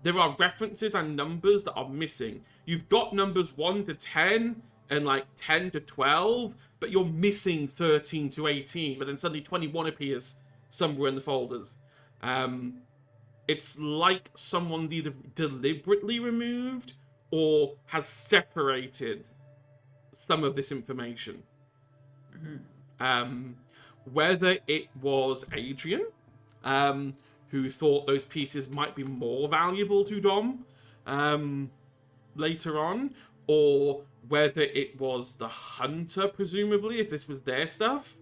[SPEAKER 1] There are references and numbers that are missing. You've got numbers 1 to 10 and like 10 to 12, but you're missing 13 to 18, but then suddenly 21 appears somewhere in the folders. It's like someone's either deliberately removed or has separated some of this information. Whether it was Adrian, who thought those pieces might be more valuable to Dom later on, or whether it was the Hunter, presumably, if this was their stuff,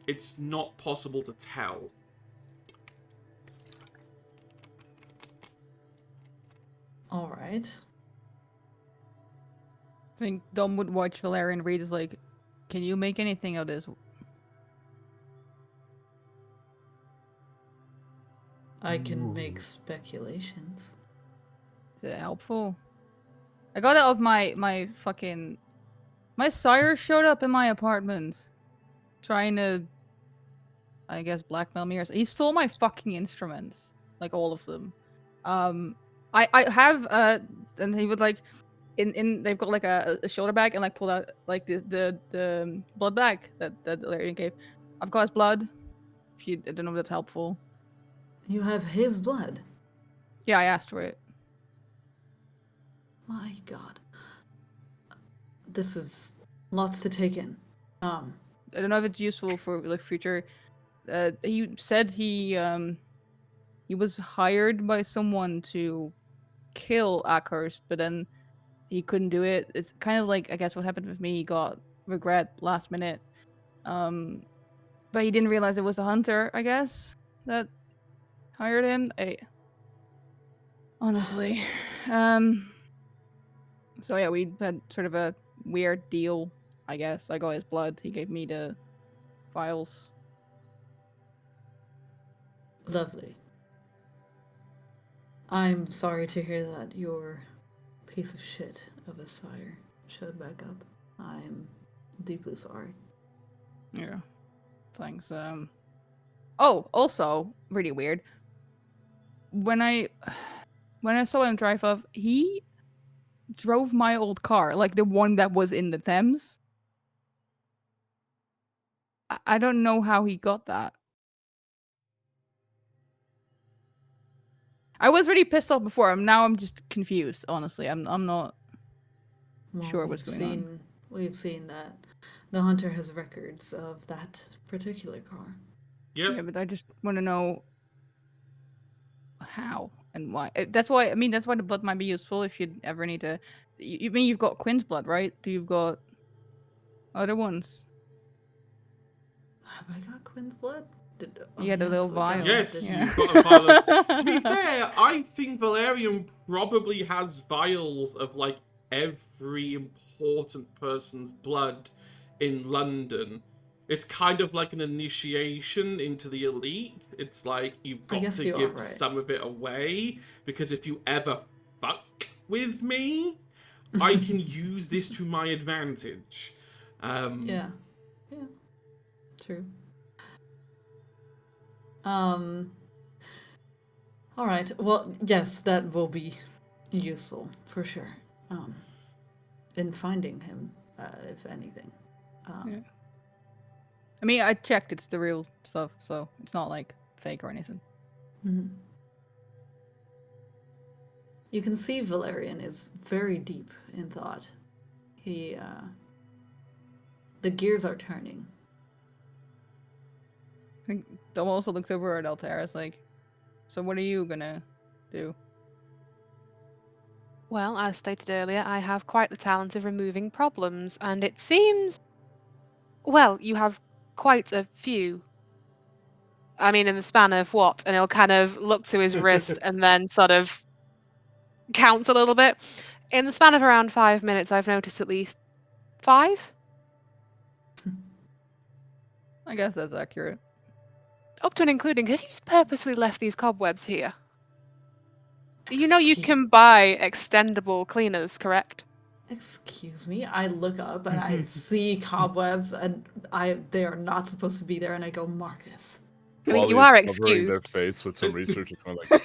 [SPEAKER 1] it's not possible to tell.
[SPEAKER 4] All right.
[SPEAKER 3] I think Dom would watch Valerian read is like, can you make anything of this?
[SPEAKER 4] I can make speculations.
[SPEAKER 3] Is it helpful? I got it off my fucking... My sire showed up in my apartment. Trying to... I guess blackmail me or something. He stole my fucking instruments. Like, all of them. I have, and he would, like... they've got, like, a shoulder bag and, like, pull out, like, the blood bag that Valerian gave. I've got his blood. I don't know if that's helpful.
[SPEAKER 4] You have his blood.
[SPEAKER 3] Yeah, I asked for it.
[SPEAKER 4] My God. This is lots to take in.
[SPEAKER 3] I don't know if it's useful for like future. He said he was hired by someone to kill Ackhurst, but then he couldn't do it. It's kind of like, I guess, what happened with me. He got regret last minute. But he didn't realize it was the Hunter, I guess, that hired him. Honestly. So yeah, we had sort of a weird deal, I guess. I got his blood. He gave me the files.
[SPEAKER 4] Lovely. I'm sorry to hear that your piece of shit of a sire showed back up. I'm deeply sorry.
[SPEAKER 3] Yeah. Thanks. Oh, also, really weird. When I saw him drive off, he drove my old car, like the one that was in the Thames. I don't know how he got that. I was really pissed off before. Now I'm just confused, honestly. I'm not sure what's going on.
[SPEAKER 4] We've seen that the Hunter has records of that particular car.
[SPEAKER 1] Yep.
[SPEAKER 3] Yeah, but I just want to know how and why. That's why the blood might be useful if you ever need to. You mean you've got Quinn's blood, right? You've got other ones.
[SPEAKER 4] Have I got Quinn's blood?
[SPEAKER 3] Yeah, the little vial.
[SPEAKER 1] Yes,
[SPEAKER 3] Yeah.
[SPEAKER 1] you've got a vial of... To be fair, I think Valerian probably has vials of, like, every important person's blood in London. It's kind of like an initiation into the elite. It's like, you've got to give some of it away, because if you ever fuck with me, I can use this to my advantage.
[SPEAKER 4] Yeah. True. All right. Well, yes, that will be useful for sure. In finding him, if anything.
[SPEAKER 3] Yeah. I mean, I checked; it's the real stuff, so it's not like fake or anything.
[SPEAKER 4] Mhm. You can see Valerian is very deep in thought. The gears are turning.
[SPEAKER 3] I think Dom also looks over at Altair. Is like, so what are you gonna do?
[SPEAKER 5] Well, as stated earlier, I have quite the talent of removing problems, and it seems, well, you have quite a few. I mean, in the span of what? And he'll kind of look to his wrist and then sort of counts a little bit. In the span of around 5 minutes, I've noticed at least 5.
[SPEAKER 3] I guess that's accurate.
[SPEAKER 5] Up to and including, have you purposely left these cobwebs here? You know you
[SPEAKER 4] Excuse-
[SPEAKER 5] can buy extendable cleaners, correct?
[SPEAKER 4] Excuse me. I look up and I see cobwebs, and they are not supposed to be there. And I go, Marcus.
[SPEAKER 5] I mean,
[SPEAKER 2] Wally
[SPEAKER 5] you
[SPEAKER 2] is
[SPEAKER 5] are
[SPEAKER 2] covering their
[SPEAKER 5] excused.
[SPEAKER 2] face with some research and going like.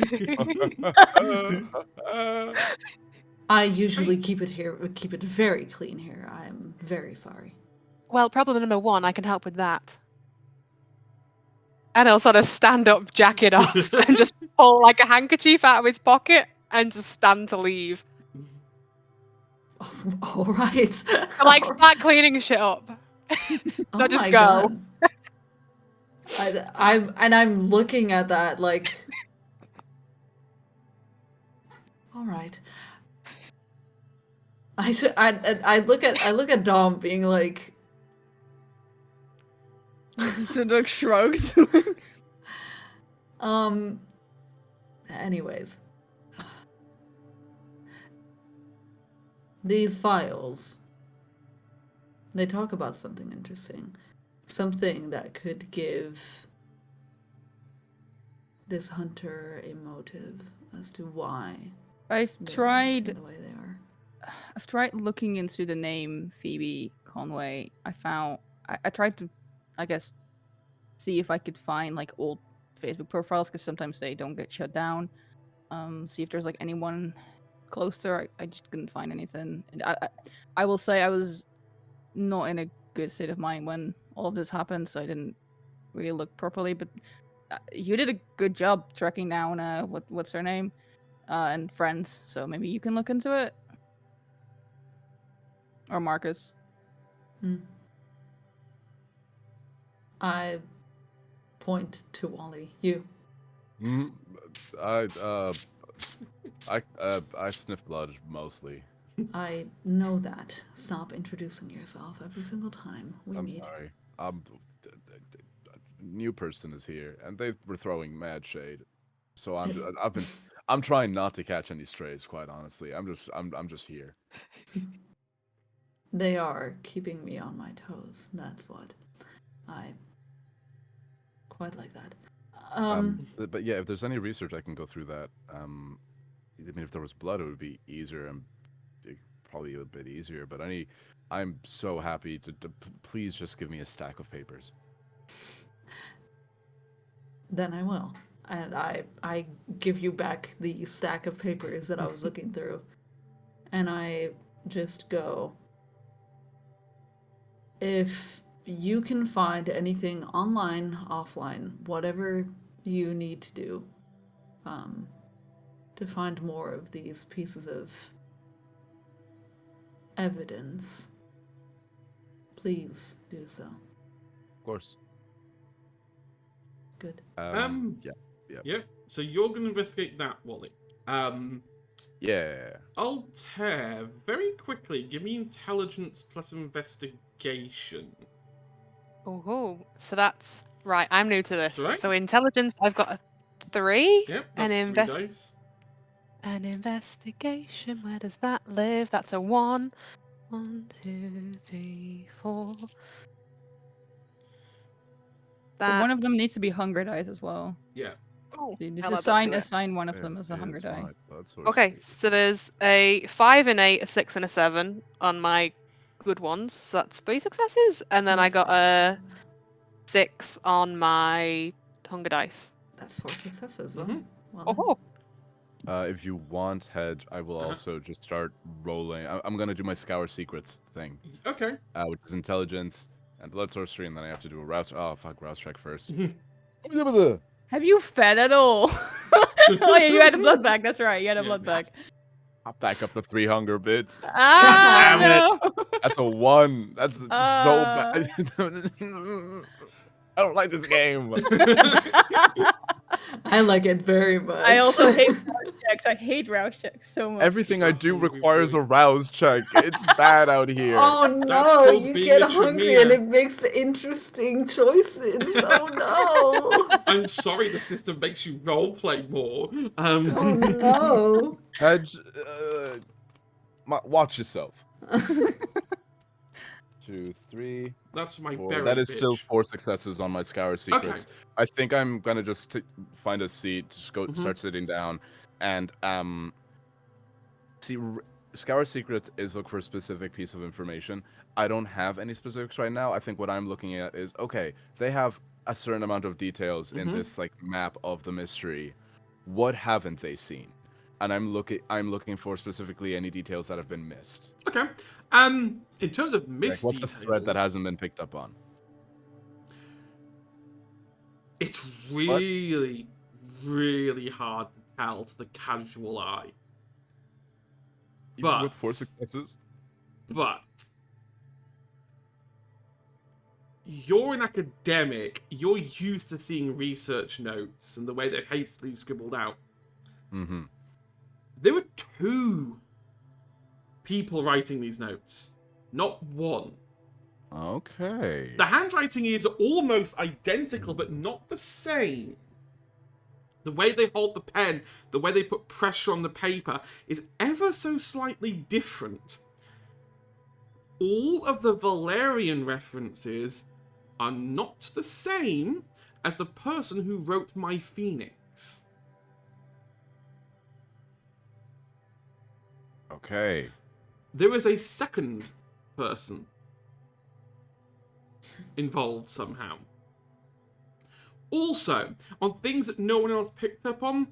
[SPEAKER 4] I usually keep it very clean here. I'm very sorry.
[SPEAKER 5] Well, problem number 1, I can help with that. And he'll sort of stand up, jack it off, and just pull like a handkerchief out of his pocket and just stand to leave.
[SPEAKER 4] All right.
[SPEAKER 5] And like start cleaning shit up.
[SPEAKER 4] Oh
[SPEAKER 5] Not just
[SPEAKER 4] my
[SPEAKER 5] go.
[SPEAKER 4] god. I'm looking at that like. All right. I look at Dom being like,
[SPEAKER 3] Sindok shrugs.
[SPEAKER 4] anyways. These files, they talk about something interesting. Something that could give this hunter a motive as to why
[SPEAKER 3] I've
[SPEAKER 4] they're
[SPEAKER 3] tried.
[SPEAKER 4] acting the way they are.
[SPEAKER 3] I've tried looking into the name Phoebe Conway. I tried to, I guess, see if I could find like old Facebook profiles because sometimes they don't get shut down. See if there's like anyone close to her. I just couldn't find anything. And I will say I was not in a good state of mind when all of this happened, so I didn't really look properly. But you did a good job tracking down what's her name and friends. So maybe you can look into it. Or Marcus.
[SPEAKER 4] Hmm. I point to Wally. You.
[SPEAKER 2] I sniff blood mostly.
[SPEAKER 4] I know that. Stop introducing yourself every single time we
[SPEAKER 2] I'm
[SPEAKER 4] meet.
[SPEAKER 2] sorry. A new person is here, and they were throwing mad shade. So I'm trying not to catch any strays. Quite honestly, I'm just here.
[SPEAKER 4] They are keeping me on my toes. That's what. I quite like that.
[SPEAKER 2] But yeah, if there's any research, I can go through that. I mean, if there was blood, it would be easier and probably a bit easier. But I'm so happy to please just give me a stack of papers.
[SPEAKER 4] Then I will. And I give you back the stack of papers that I was looking through. And I just go, if you can find anything online, offline, whatever you need to do, to find more of these pieces of evidence, please do so.
[SPEAKER 2] Of course.
[SPEAKER 4] Good.
[SPEAKER 2] Yeah.
[SPEAKER 1] Yeah. So you're going to investigate that, Wally.
[SPEAKER 2] Yeah.
[SPEAKER 1] Altair, very quickly, give me intelligence plus investigation.
[SPEAKER 5] Oh, so that's right. I'm new to this.
[SPEAKER 1] That's right.
[SPEAKER 5] So intelligence, I've got a 3.
[SPEAKER 1] Yep, that's
[SPEAKER 5] and
[SPEAKER 1] 3 dice.
[SPEAKER 5] An investigation. Where does that live? That's a 1. 1, 2, 3, 4.
[SPEAKER 3] But one of them
[SPEAKER 5] That's-
[SPEAKER 3] needs to be hunger dice as well.
[SPEAKER 1] Yeah.
[SPEAKER 5] Oh,
[SPEAKER 3] So you just
[SPEAKER 5] I'll add that to it.
[SPEAKER 3] assign one of
[SPEAKER 2] Yeah,
[SPEAKER 3] them as a hunger
[SPEAKER 2] it's
[SPEAKER 3] die.
[SPEAKER 2] fine. Blood source
[SPEAKER 5] Okay,
[SPEAKER 2] is-
[SPEAKER 5] so there's a 5 and 8, a 6 and a 7 on my good ones. So that's 3 successes, and then I got a 6 on my hunger dice.
[SPEAKER 4] That's 4 successes. Well,
[SPEAKER 1] Mhm.
[SPEAKER 4] well done.
[SPEAKER 5] Oh,
[SPEAKER 2] if you want, Hedge, I will also just start rolling. I'm gonna do my Scour Secrets thing,
[SPEAKER 1] Okay.
[SPEAKER 2] which is intelligence, and blood sorcery, and then I have to do a rouse. Oh fuck, rouse check first.
[SPEAKER 3] Have you fed at all? Oh yeah, you had a blood bag. That's right. You had a
[SPEAKER 1] Yeah,
[SPEAKER 3] blood
[SPEAKER 1] yeah.
[SPEAKER 3] bag.
[SPEAKER 2] I'll back up to 3 hunger bits.
[SPEAKER 3] Ah,
[SPEAKER 1] Damn
[SPEAKER 3] no.
[SPEAKER 2] That's a 1. That's so bad. I don't like this game.
[SPEAKER 4] I like it very much.
[SPEAKER 3] I also hate rouse checks. I hate rouse checks so much.
[SPEAKER 2] Everything I do
[SPEAKER 1] Hungry
[SPEAKER 2] requires
[SPEAKER 1] boy.
[SPEAKER 2] a rouse check. It's bad out here.
[SPEAKER 4] Oh
[SPEAKER 1] That's
[SPEAKER 4] no,
[SPEAKER 1] called
[SPEAKER 4] you
[SPEAKER 1] being
[SPEAKER 4] get
[SPEAKER 1] a
[SPEAKER 4] hungry and
[SPEAKER 1] Tremere.
[SPEAKER 4] it makes interesting choices. Oh no.
[SPEAKER 1] I'm sorry the system makes you roleplay more.
[SPEAKER 4] Oh no.
[SPEAKER 2] Hedge, watch yourself. 2, 3,
[SPEAKER 1] That's my
[SPEAKER 2] 4.
[SPEAKER 1] berry
[SPEAKER 2] That is
[SPEAKER 1] bitch.
[SPEAKER 2] still 4 successes on my Scour Secrets. I think I'm gonna just find a seat, just go start sitting down, and see. Scour Secrets is look for a specific piece of information. I don't have any specifics right now. I think what I'm looking at is okay. They have a certain amount of details in this like map of the mystery. What haven't they seen? And I'm looking for specifically any details that have been missed.
[SPEAKER 1] Okay. In terms of
[SPEAKER 2] Like,
[SPEAKER 1] missed
[SPEAKER 2] what's the
[SPEAKER 1] details,
[SPEAKER 2] thread that hasn't been picked up on?
[SPEAKER 1] it's really, really hard to tell to the casual eye.
[SPEAKER 2] Even with
[SPEAKER 1] But-
[SPEAKER 2] 4 successes?
[SPEAKER 1] But you're an academic. You're used to seeing research notes and the way they're hastily scribbled out.
[SPEAKER 2] Mm-hmm.
[SPEAKER 1] There were 2 people writing these notes, not 1.
[SPEAKER 2] Okay.
[SPEAKER 1] The handwriting is almost identical, but not the same. The way they hold the pen, the way they put pressure on the paper, is ever so slightly different. All of the Valerian references are not the same as the person who wrote My Phoenix.
[SPEAKER 2] Okay.
[SPEAKER 1] There is a second person involved somehow. Also, on things that no one else picked up on,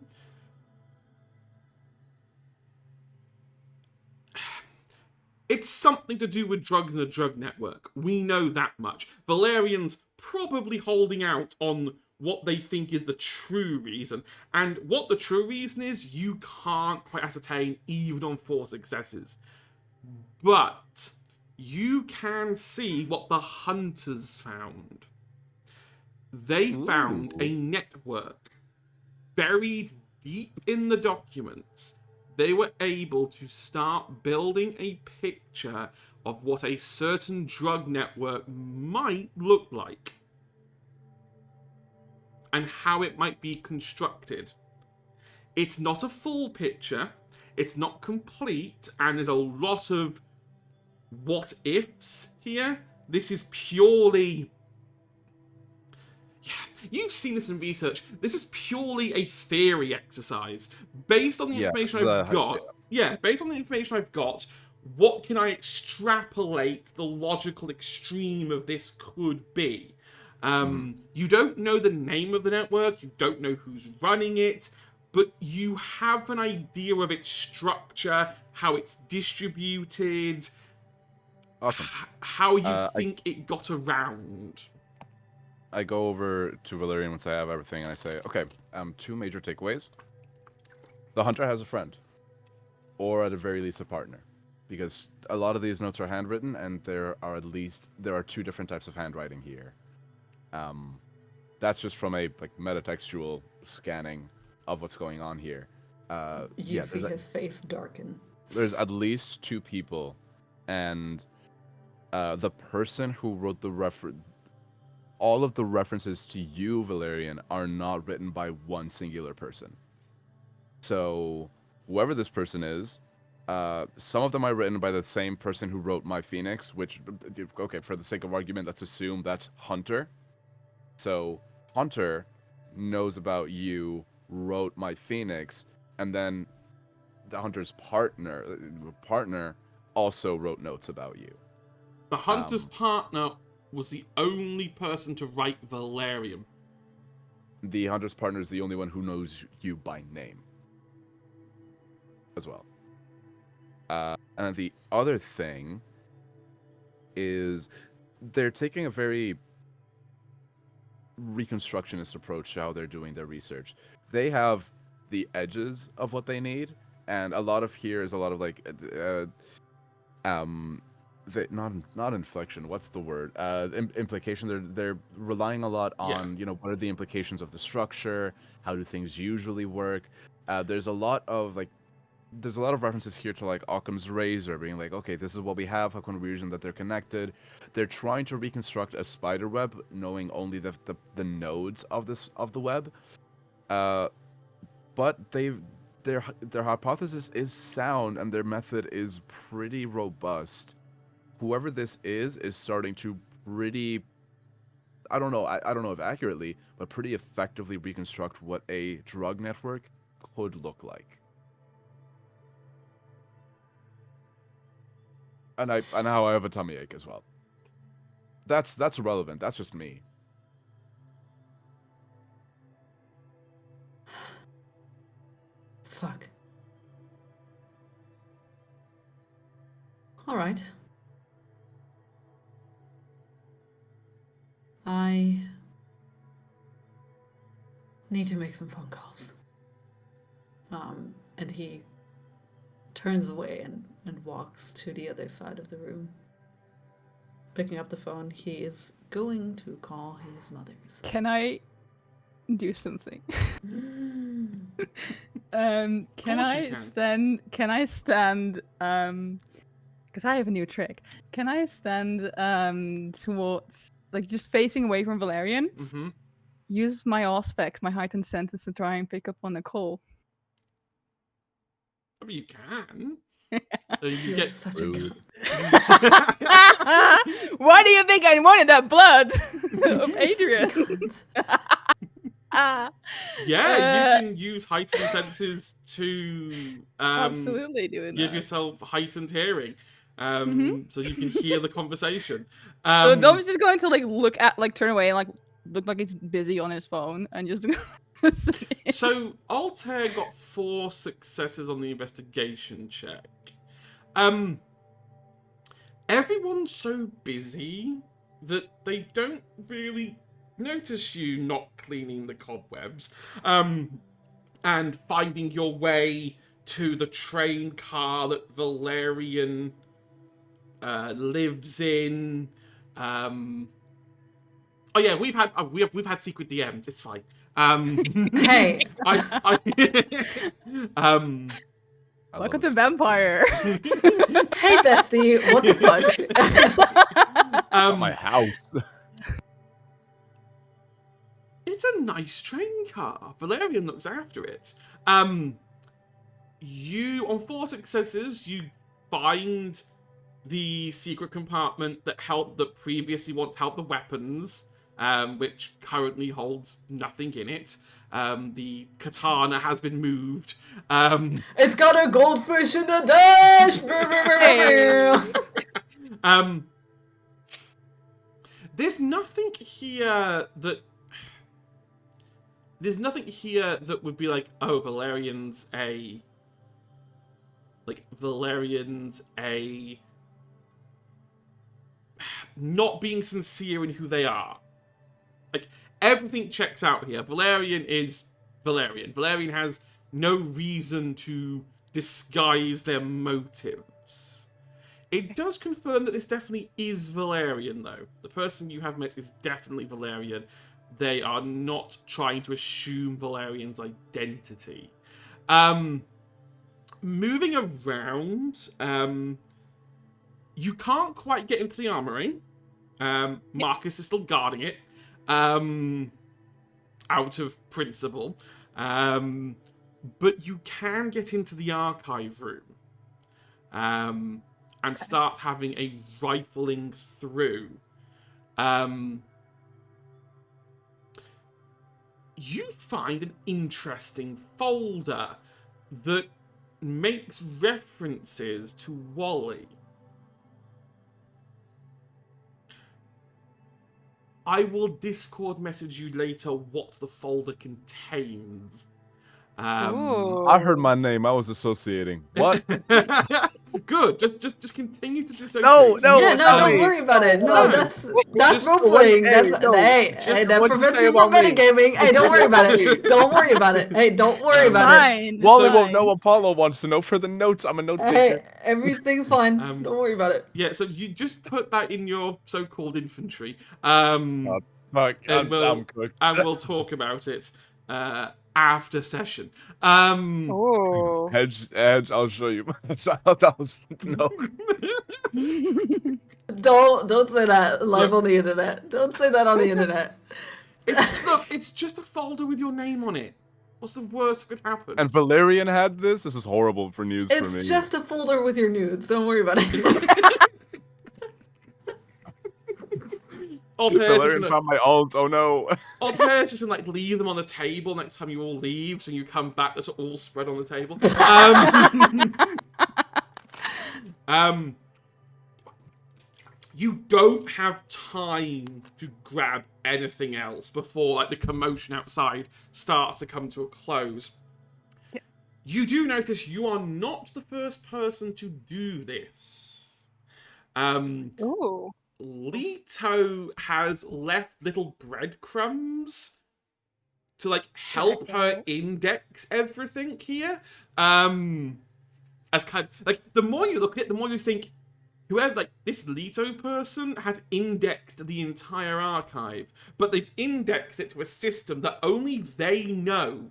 [SPEAKER 1] it's something to do with drugs and a drug network. We know that much. Valerian's probably holding out on what they think is the true reason. And what the true reason is, you can't quite ascertain even on 4 successes. But you can see what the hunters found. They found a network buried deep in the documents. They were able to start building a picture of what a certain drug network might look like and how it might be constructed. It's not a full picture, it's not complete, and there's a lot of what ifs here. This is purely... Yeah, you've seen this in research. This is purely a theory exercise. Based on the information I've got... Yeah, based on the information I've got, what can I extrapolate the logical extreme of this could be? You don't know the name of the network, you don't know who's running it, but you have an idea of its structure, how it's distributed,
[SPEAKER 2] Awesome.
[SPEAKER 1] how you think it got around.
[SPEAKER 2] I go over to Valerian once I have everything, and I say, okay, 2 major takeaways. The hunter has a friend, or at the very least a partner, because a lot of these notes are handwritten, and there are 2 different types of handwriting here. That's just from a metatextual scanning of what's going on here.
[SPEAKER 4] You see his face darken.
[SPEAKER 2] There's at least 2 people, and the person who wrote the all of the references to you, Valerian, are not written by one singular person. So, whoever this person is, some of them are written by the same person who wrote My Phoenix, which, okay, for the sake of argument, let's assume that's Hunter. So, Hunter knows about you, wrote My Phoenix, and then the Hunter's partner also wrote notes about you.
[SPEAKER 1] The hunter's partner was the only person to write Valerian.
[SPEAKER 2] The Hunter's partner is the only one who knows you by name as well. And the other thing is they're taking a very reconstructionist approach to how they're doing their research. They have the edges of what they need, and a lot of here is a lot of like not inflection, what's the word, implication. They're relying a lot on what are the implications of the structure, how do things usually work. There's a lot of references here to like Occam's razor, being like, okay, this is what we have, how can we reason that they're connected. They're trying to reconstruct a spider web knowing only the nodes of the web, but their hypothesis is sound and their method is pretty robust. Whoever this is starting to pretty, I don't know if accurately, but pretty effectively reconstruct what a drug network could look like. And how I have a tummy ache as well. That's irrelevant. That's just me.
[SPEAKER 4] Fuck. All right. I need to make some phone calls. And he turns away and walks to the other side of the room. Picking up the phone, he is going to call his mother's.
[SPEAKER 3] Can I do something? Can I stand because I have a new trick. Can I stand towards, like, just facing away from Valerian?
[SPEAKER 1] Mm-hmm.
[SPEAKER 3] Use my aspects, my heightened senses, to try and pick up on Nicole.
[SPEAKER 1] I mean, you can. You
[SPEAKER 4] You're
[SPEAKER 1] get
[SPEAKER 4] such
[SPEAKER 2] rude.
[SPEAKER 3] Why do you think I wanted that blood of Adrian?
[SPEAKER 1] Yeah, you can use heightened senses to
[SPEAKER 3] Absolutely doing
[SPEAKER 1] give
[SPEAKER 3] that.
[SPEAKER 1] yourself heightened hearing,
[SPEAKER 3] Mhm.
[SPEAKER 1] so you can hear the conversation.
[SPEAKER 3] So Dom's just going to turn away and look like he's busy on his phone and just.
[SPEAKER 1] So Altair got 4 successes on the investigation check. Everyone's so busy that they don't really notice you not cleaning the cobwebs, and finding your way to the train car that Valerian lives in. Oh yeah, we've had secret DMs. It's fine.
[SPEAKER 4] Hey.
[SPEAKER 3] Look at the vampire.
[SPEAKER 4] Hey, bestie, what the fuck?
[SPEAKER 2] My house.
[SPEAKER 1] It's a nice train car. Valerian looks after it. You, on 4 successes, you find the secret compartment that previously once held the weapons, which currently holds nothing in it. The katana has been moved.
[SPEAKER 4] It's got a goldfish in the dash!
[SPEAKER 1] There's nothing here that would be like, oh, Valerian's not being sincere in who they are. Like, everything checks out here. Valerian is Valerian. Valerian has no reason to disguise their motives. It does confirm that this definitely is Valerian, though. The person you have met is definitely Valerian. They are not trying to assume Valerian's identity. Moving around, you can't quite get into the armory. Marcus is still guarding it, out of principle. But you can get into the archive room, and start having a rifling through. You find an interesting folder that makes references to Wally. I will Discord message you later what the folder contains.
[SPEAKER 5] Ooh.
[SPEAKER 2] I heard my name. I was associating. What?
[SPEAKER 1] Good. Just continue to dissociate.
[SPEAKER 2] No.
[SPEAKER 4] Yeah, no,
[SPEAKER 2] I
[SPEAKER 4] don't
[SPEAKER 2] mean,
[SPEAKER 4] worry about it. No,
[SPEAKER 1] no.
[SPEAKER 4] that's
[SPEAKER 1] Just-
[SPEAKER 4] role playing.
[SPEAKER 2] hey,
[SPEAKER 4] That's
[SPEAKER 2] no,
[SPEAKER 4] hey,
[SPEAKER 1] just
[SPEAKER 4] that
[SPEAKER 2] what'd you
[SPEAKER 4] prevents
[SPEAKER 2] say
[SPEAKER 4] me from
[SPEAKER 2] about me?
[SPEAKER 4] metagaming. Hey, don't worry about it. Don't worry about it. Hey, don't worry
[SPEAKER 1] It's
[SPEAKER 4] about it.
[SPEAKER 3] Fine. it's
[SPEAKER 2] Wally won't
[SPEAKER 3] fine.
[SPEAKER 2] know. Apollo wants to know for the notes. I'm a note taker.
[SPEAKER 4] Hey, everything's fine. Don't worry about it.
[SPEAKER 1] Yeah, so you just put that in your so-called infantry.
[SPEAKER 2] Fuck,
[SPEAKER 1] And
[SPEAKER 2] I'm cooked.
[SPEAKER 1] we'll talk about it after session.
[SPEAKER 5] Ooh.
[SPEAKER 2] Edge, I'll show you. No.
[SPEAKER 4] Don't say that live
[SPEAKER 1] Look.
[SPEAKER 4] on the internet. Don't say that on the internet.
[SPEAKER 1] Look, it's just a folder with your name on it. What's the worst that could happen?
[SPEAKER 2] And Valerian had this? This is horrible for news for me.
[SPEAKER 4] It's just a folder with your nudes. Don't worry about it.
[SPEAKER 2] Valerian found my alt. Oh no.
[SPEAKER 1] Altair's just gonna like leave them on the table next time you all leave, so you come back, that's all spread on the table. You don't have time to grab anything else before like the commotion outside starts to come to a close.
[SPEAKER 3] Yeah.
[SPEAKER 1] You do notice you are not the first person to do this.
[SPEAKER 5] Ooh.
[SPEAKER 1] Leto has left little breadcrumbs to like help her index everything here. As kind of, like the more you look at it, the more you think whoever like this Leto person has indexed the entire archive, but they've indexed it to a system that only they know.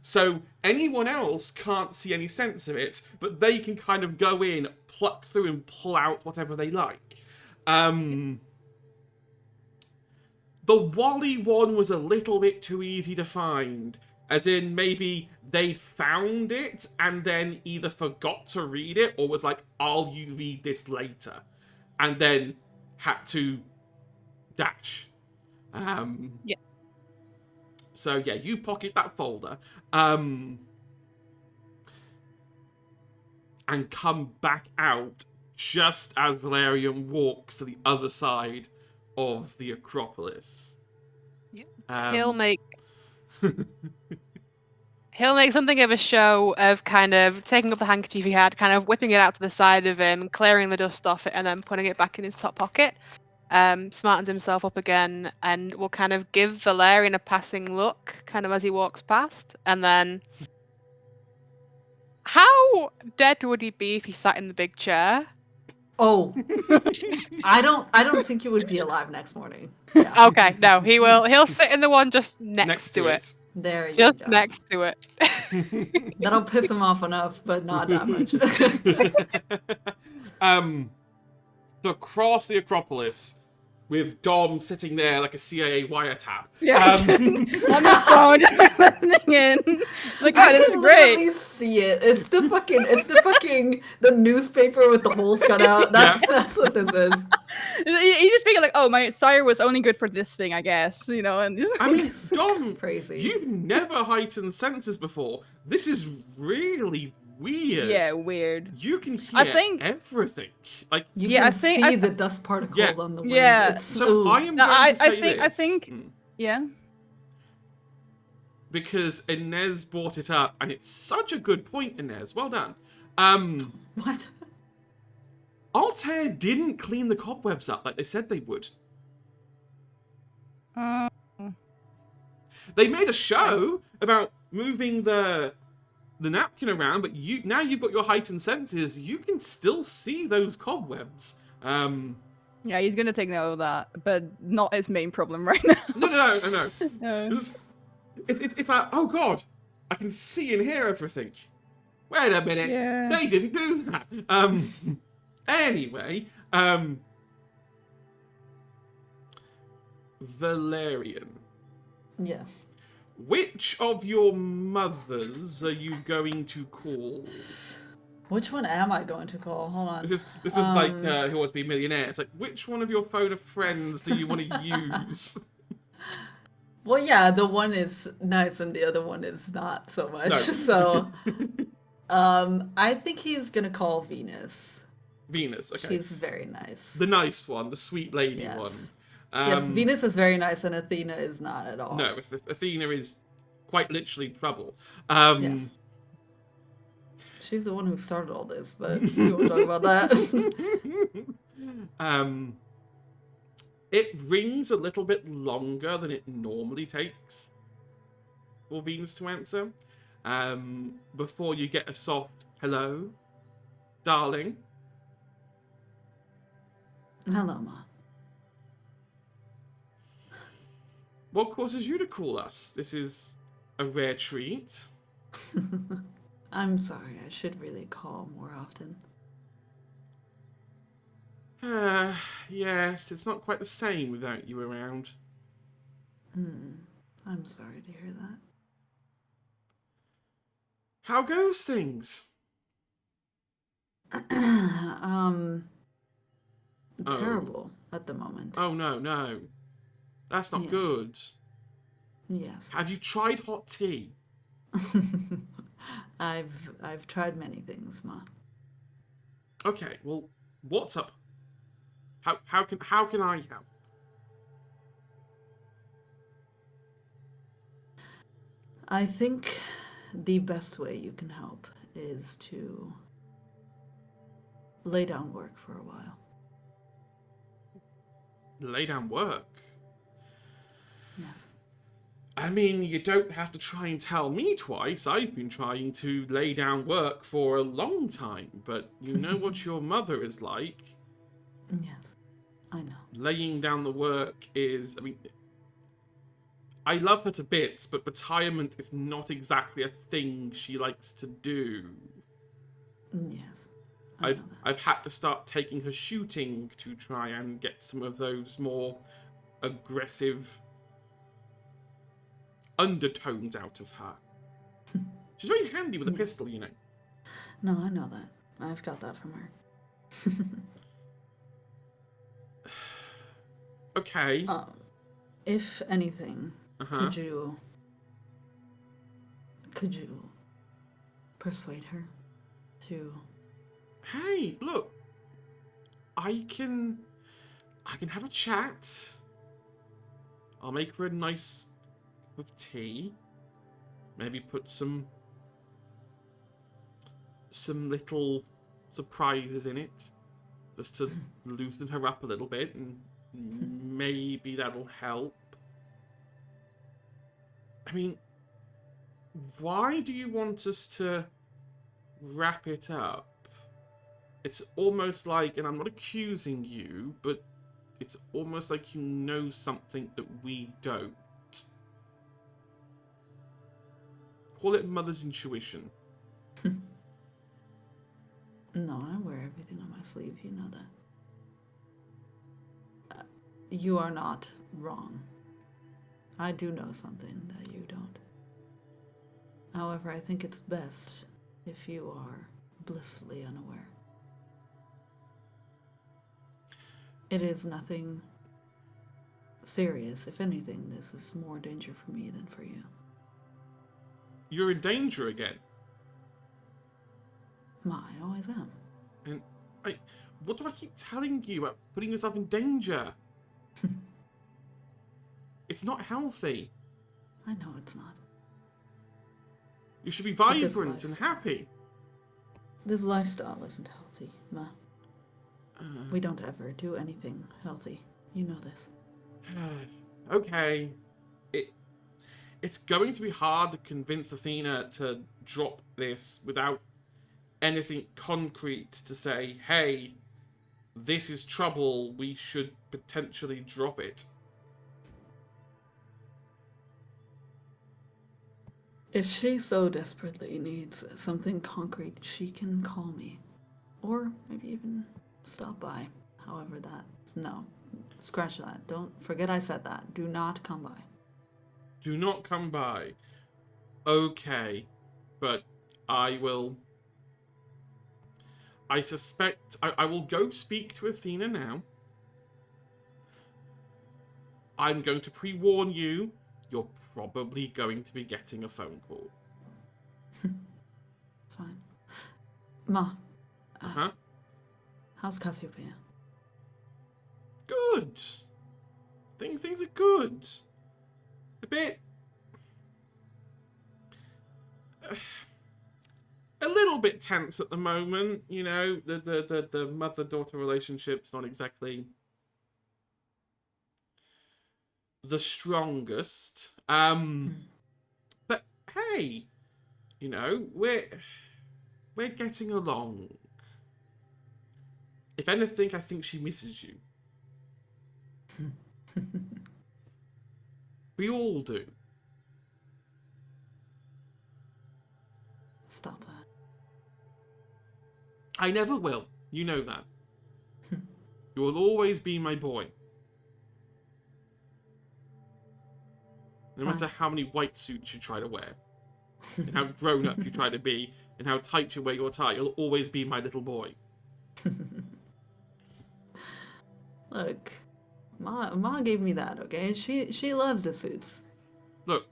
[SPEAKER 1] So anyone else can't see any sense of it, but they can kind of go in, pluck through and pull out whatever they like. The Wally one was a little bit too easy to find. As in, maybe they'd found it and then either forgot to read it or was like, I'll you read this later. And then had to dash.
[SPEAKER 5] Yeah.
[SPEAKER 1] So yeah, you pocket that folder. And come back out just as Valerian walks to the other side of the Acropolis.
[SPEAKER 5] Yeah. He'll make something of a show of kind of taking up the handkerchief he had, kind of whipping it out to the side of him, clearing the dust off it, and then putting it back in his top pocket. Smartens himself up again, and will kind of give Valerian a passing look, kind of as he walks past, and then. How dead would he be if he sat in the big chair?
[SPEAKER 4] Oh, I don't think you would be alive next morning. Yeah.
[SPEAKER 5] Okay, no, he'll sit in the one just next to it.
[SPEAKER 4] There you
[SPEAKER 5] Just
[SPEAKER 4] go.
[SPEAKER 5] next to it.
[SPEAKER 4] That'll piss him off enough, but not that much.
[SPEAKER 1] So across the Acropolis, with Dom sitting there like a CIA wiretap.
[SPEAKER 3] Yeah. On his phone, just listening in. Like, oh,
[SPEAKER 4] I
[SPEAKER 3] this is
[SPEAKER 4] can
[SPEAKER 3] great.
[SPEAKER 4] literally see it. It's the fucking the newspaper with the holes cut out. That's what this is.
[SPEAKER 3] You just figure like, oh, my sire was only good for this thing, I guess, you know. And
[SPEAKER 1] I mean, Dom,
[SPEAKER 4] Crazy.
[SPEAKER 1] you've never heightened senses before. This is really weird.
[SPEAKER 3] yeah, weird.
[SPEAKER 1] You can hear
[SPEAKER 3] I think-
[SPEAKER 1] everything. Like,
[SPEAKER 4] You
[SPEAKER 3] Yeah,
[SPEAKER 4] can
[SPEAKER 3] I think-
[SPEAKER 4] see the dust particles on the wind.
[SPEAKER 3] Yeah.
[SPEAKER 4] It's,
[SPEAKER 1] so
[SPEAKER 4] ooh.
[SPEAKER 1] I am
[SPEAKER 3] No,
[SPEAKER 1] going
[SPEAKER 3] I
[SPEAKER 1] to say
[SPEAKER 3] think-
[SPEAKER 1] this.
[SPEAKER 3] I think- Yeah.
[SPEAKER 1] Because Inez brought it up, and it's such a good point, Inez. Well done.
[SPEAKER 4] What?
[SPEAKER 1] Altair didn't clean the cobwebs up like they said they would. They made a show about moving the napkin around, but now you've got your heightened senses, you can still see those cobwebs.
[SPEAKER 3] Yeah, he's gonna take note of that, but not his main problem right now.
[SPEAKER 1] No.
[SPEAKER 3] No.
[SPEAKER 1] It's like, oh god, I can see and hear everything. Wait a minute,
[SPEAKER 3] Yeah.
[SPEAKER 1] they didn't do that. Anyway, Valerian,
[SPEAKER 4] Yes.
[SPEAKER 1] which of your mothers are you going to call?
[SPEAKER 4] Which one am I going to call? Hold on.
[SPEAKER 1] This is like Who Wants to Be a Millionaire. It's like, which one of your phone of friends do you want to use?
[SPEAKER 4] Well, yeah, the one is nice and the other one is not so much.
[SPEAKER 1] No.
[SPEAKER 4] So, I think he's gonna call Venus.
[SPEAKER 1] Venus, okay.
[SPEAKER 4] She's very nice.
[SPEAKER 1] The nice one, the sweet lady
[SPEAKER 4] Yes.
[SPEAKER 1] one.
[SPEAKER 4] Yes, Venus is very nice and Athena is not at all.
[SPEAKER 1] No, Athena is quite literally trouble.
[SPEAKER 4] Yes. She's the one who started all this, but we won't talk about that.
[SPEAKER 1] It rings a little bit longer than it normally takes for Venus to answer. Before you get a soft hello, darling.
[SPEAKER 4] Hello, Ma.
[SPEAKER 1] What causes you to call us? This is a rare treat.
[SPEAKER 4] I'm sorry, I should really call more often.
[SPEAKER 1] Yes, it's not quite the same without you around.
[SPEAKER 4] I'm sorry to hear that.
[SPEAKER 1] How goes things?
[SPEAKER 4] Terrible at the moment.
[SPEAKER 1] Oh, no. That's not
[SPEAKER 4] Yes.
[SPEAKER 1] good.
[SPEAKER 4] Yes.
[SPEAKER 1] Have you tried hot tea?
[SPEAKER 4] I've tried many things, Ma.
[SPEAKER 1] Okay, well, what's up? How can I help?
[SPEAKER 4] I think the best way you can help is to lay down work for a while.
[SPEAKER 1] Lay down work.
[SPEAKER 4] Yes.
[SPEAKER 1] I mean, you don't have to try and tell me twice. I've been trying to lay down work for a long time, but you know what your mother is like.
[SPEAKER 4] Yes, I know.
[SPEAKER 1] Laying down the work is, I mean, I love her to bits, but retirement is not exactly a thing she likes to do.
[SPEAKER 4] Yes. I know that.
[SPEAKER 1] I've had to start taking her shooting to try and get some of those more aggressive undertones out of her. She's very handy with a pistol, you know.
[SPEAKER 4] No, I know that. I've got that from her.
[SPEAKER 1] Okay.
[SPEAKER 4] If anything,
[SPEAKER 1] Uh-huh.
[SPEAKER 4] could you persuade her to?
[SPEAKER 1] Hey, look. I can have a chat. I'll make her a nice cup of tea. Maybe put some little surprises in it, just to loosen her up a little bit, and maybe that'll help. I mean, why do you want us to wrap it up? It's almost like, and I'm not accusing you, but it's almost like you know something that we don't. Call it mother's intuition.
[SPEAKER 4] No, I wear everything on my sleeve. You know that. You are not wrong. I do know something that you don't. However, I think it's best if you are blissfully unaware. It is nothing serious. If anything, this is more danger for me than for you.
[SPEAKER 1] You're in danger again.
[SPEAKER 4] I always am.
[SPEAKER 1] And what do I keep telling you about putting yourself in danger? It's not healthy.
[SPEAKER 4] I know it's not.
[SPEAKER 1] You should be
[SPEAKER 4] But this
[SPEAKER 1] vibrant and happy.
[SPEAKER 4] This lifestyle isn't healthy, Ma. We don't ever do anything healthy. You know this.
[SPEAKER 1] Okay. It's going to be hard to convince Athena to drop this without anything concrete to say, hey, this is trouble, we should potentially drop it.
[SPEAKER 4] If she so desperately needs something concrete, she can call me. Or maybe even stop by. However no. Scratch that. Don't forget I said that. Do not come by.
[SPEAKER 1] Do not come by. Okay. But I will... I suspect... I will go speak to Athena now. I'm going to pre-warn you. You're probably going to be getting a phone call.
[SPEAKER 4] Fine. Ma.
[SPEAKER 1] Uh-huh.
[SPEAKER 4] How's Cassiopeia?
[SPEAKER 1] Good. Things are good. A bit a little bit tense at the moment. You know, the mother-daughter relationship's not exactly the strongest. But hey, you know, we're getting along. If anything, I think she misses you. We all do.
[SPEAKER 4] Stop that.
[SPEAKER 1] I never will. You know that. You will always be my boy. No
[SPEAKER 4] Fine.
[SPEAKER 1] matter how many white suits you try to wear, and how grown up you try to be, and how tight you wear your tie, you'll always be my little boy.
[SPEAKER 4] Look, Ma gave me that, okay? She loves the suits.
[SPEAKER 1] Look,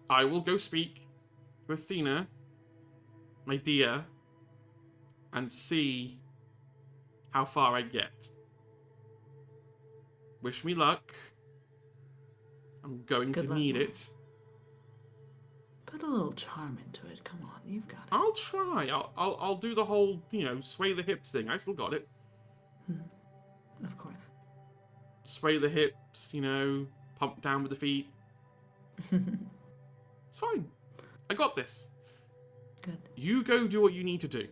[SPEAKER 1] I will go speak to Athena, my dear, and see how far I get. Wish me luck. I'm going
[SPEAKER 4] Good
[SPEAKER 1] to
[SPEAKER 4] luck,
[SPEAKER 1] need
[SPEAKER 4] Mom.
[SPEAKER 1] it.
[SPEAKER 4] Put a little charm into it. Come on, you've got it.
[SPEAKER 1] I'll try. I'll do the whole, you know, sway the hips thing. I still got it.
[SPEAKER 4] Of course.
[SPEAKER 1] Sway the hips, you know, pump down with the feet. It's fine. I got this.
[SPEAKER 4] Good.
[SPEAKER 1] You go do what you need to do.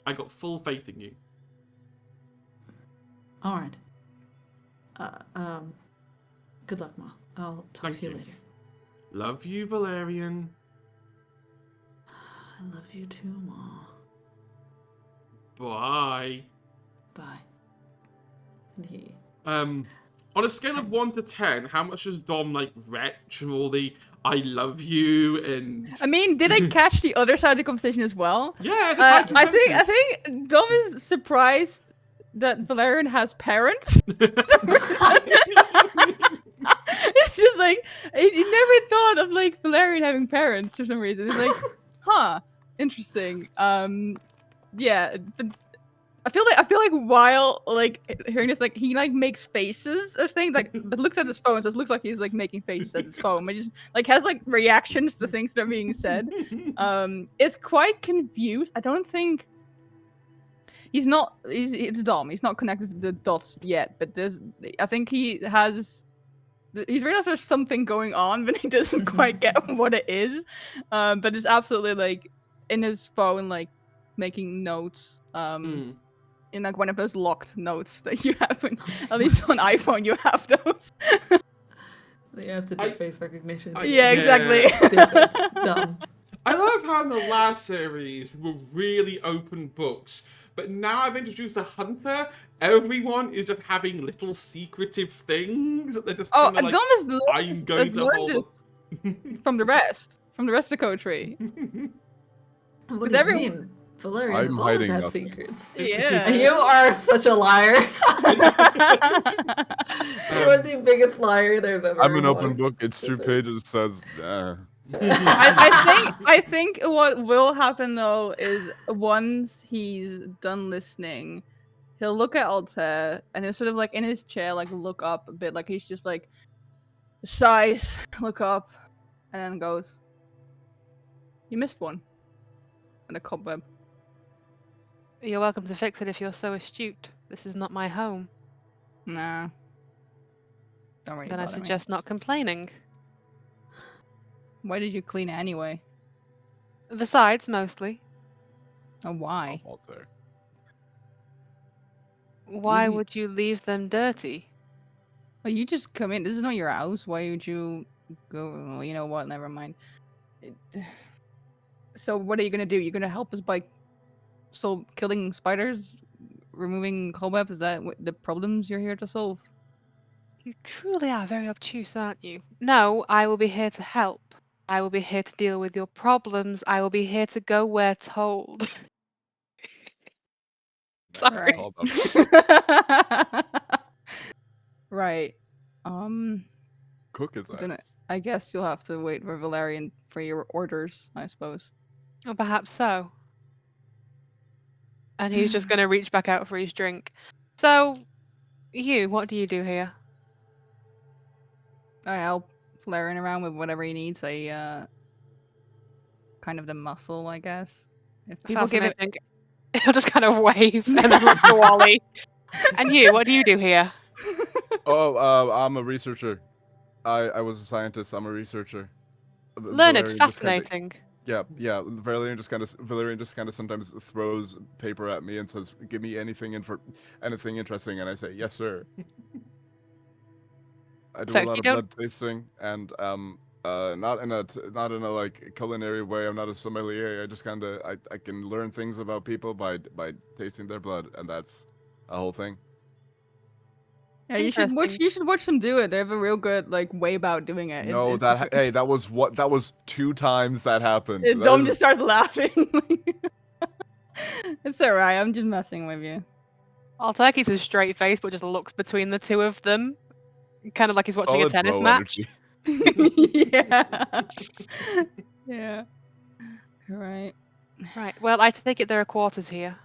[SPEAKER 1] I got full faith in you.
[SPEAKER 4] All right. Good luck, Ma. I'll talk
[SPEAKER 1] Thank
[SPEAKER 4] to you
[SPEAKER 1] you.
[SPEAKER 4] later.
[SPEAKER 1] Love you, Valerian.
[SPEAKER 4] I love you too, Ma.
[SPEAKER 1] Bye.
[SPEAKER 4] Bye. And he.
[SPEAKER 1] On a scale of 1 to 10, how much does Dom like retch and all the I love you and
[SPEAKER 3] I mean, did I catch the other side of the conversation as well?
[SPEAKER 1] yeah, the sides and
[SPEAKER 3] I
[SPEAKER 1] senses.
[SPEAKER 3] think Dom is surprised that Valerian has parents. It's just like he never thought of like Valerian having parents for some reason. It's like, huh, interesting. Yeah, but I feel like while like hearing this, like he like makes faces of things, like but looks at his phone, so it looks like he's like making faces at his phone, but just like has like reactions to things that are being said. It's quite confused. I don't think he's not. It's Dom. He's not connected to the dots yet, but I think he has. He's realized there's something going on, but he doesn't quite get what it is. But it's absolutely like in his phone, like making notes. In like one of those locked notes that you have, at least on iPhone, you have those.
[SPEAKER 4] You have to do face recognition.
[SPEAKER 3] Yeah, exactly.
[SPEAKER 4] Stupid. Dumb.
[SPEAKER 1] I love how in the last series we were really open books, but now I've introduced a hunter. Everyone is just having little secretive things that they're just
[SPEAKER 3] Oh,
[SPEAKER 1] kind of like,
[SPEAKER 3] Dom has
[SPEAKER 1] I'm going to hold
[SPEAKER 3] this
[SPEAKER 1] up.
[SPEAKER 3] from the rest of the coterie.
[SPEAKER 4] What do you
[SPEAKER 3] everyone-
[SPEAKER 4] mean? Valerian
[SPEAKER 2] I'm
[SPEAKER 4] has always
[SPEAKER 2] hiding
[SPEAKER 4] had
[SPEAKER 2] nothing.
[SPEAKER 4] secrets.
[SPEAKER 3] Yeah.
[SPEAKER 4] You are such a liar. You're the biggest liar there's ever
[SPEAKER 2] I'm an open
[SPEAKER 4] walked.
[SPEAKER 2] book. It's two
[SPEAKER 4] Listen.
[SPEAKER 2] pages. Says,
[SPEAKER 3] I think what will happen though is once he's done listening, he'll look at Altair and he'll sort of like in his chair, like look up a bit, like he's just like sighs, look up, and then goes, "You missed one." And a cobweb.
[SPEAKER 5] You're welcome to fix it if you're so astute. This is not my home.
[SPEAKER 3] Nah. Don't worry
[SPEAKER 5] Then I
[SPEAKER 3] about it.
[SPEAKER 5] suggest not complaining.
[SPEAKER 3] Why did you clean it anyway?
[SPEAKER 5] The sides, mostly.
[SPEAKER 3] Oh, why?
[SPEAKER 2] Walter.
[SPEAKER 5] Why
[SPEAKER 3] You-
[SPEAKER 5] would you leave them dirty?
[SPEAKER 3] Well, you just come in. This is not your house. Why would you go? Well, you know what? Never mind. So what are you gonna do? You're gonna help us by killing spiders, removing cobwebs? Is that the problems you're here to solve?
[SPEAKER 5] You truly are very obtuse, aren't you? No, I will be here to help. I will be here to deal with your problems. I will be here to go where told. Sorry.
[SPEAKER 2] Called up.
[SPEAKER 3] Right.
[SPEAKER 2] Cook his
[SPEAKER 3] Then
[SPEAKER 2] ass.
[SPEAKER 3] I guess you'll have to wait for Valerian for your orders, I suppose.
[SPEAKER 5] Or perhaps so. And he's just going to reach back out for his drink. So, what do you do here?
[SPEAKER 3] I help Valerian around with whatever he needs. I kind of the muscle, I guess. If people give it,
[SPEAKER 5] Fascinating. He'll just kind of wave and then look to Wally. And you, what do you do here?
[SPEAKER 2] Oh, I'm a researcher. I was a scientist. I'm a researcher.
[SPEAKER 5] Learned,
[SPEAKER 2] Valerian just kinda-
[SPEAKER 5] fascinating.
[SPEAKER 2] yeah. Valerian just kind of sometimes throws paper at me and says, "Give me anything interesting," and I say, "Yes, sir." I do a
[SPEAKER 5] Fuck,
[SPEAKER 2] lot
[SPEAKER 5] you
[SPEAKER 2] of
[SPEAKER 5] don't-
[SPEAKER 2] blood tasting, and not in a like culinary way. I'm not a sommelier. I just kind of I can learn things about people by tasting their blood, and that's a whole thing.
[SPEAKER 3] yeah, you should watch.
[SPEAKER 5] Interesting.
[SPEAKER 3] You should watch them do it. They have a real good like way about doing it.
[SPEAKER 2] No,
[SPEAKER 3] it's
[SPEAKER 2] hey, that was 2 times that happened. That
[SPEAKER 3] Dom
[SPEAKER 2] is-
[SPEAKER 3] just starts laughing. It's alright. I'm just messing with you.
[SPEAKER 5] Altair keeps a straight face, but just looks between the two of them, kind of like he's watching a
[SPEAKER 2] solid
[SPEAKER 5] tennis
[SPEAKER 2] bro
[SPEAKER 5] match.
[SPEAKER 2] energy.
[SPEAKER 3] Yeah. Yeah. Alright.
[SPEAKER 5] Right. Well, I take it there are quarters here,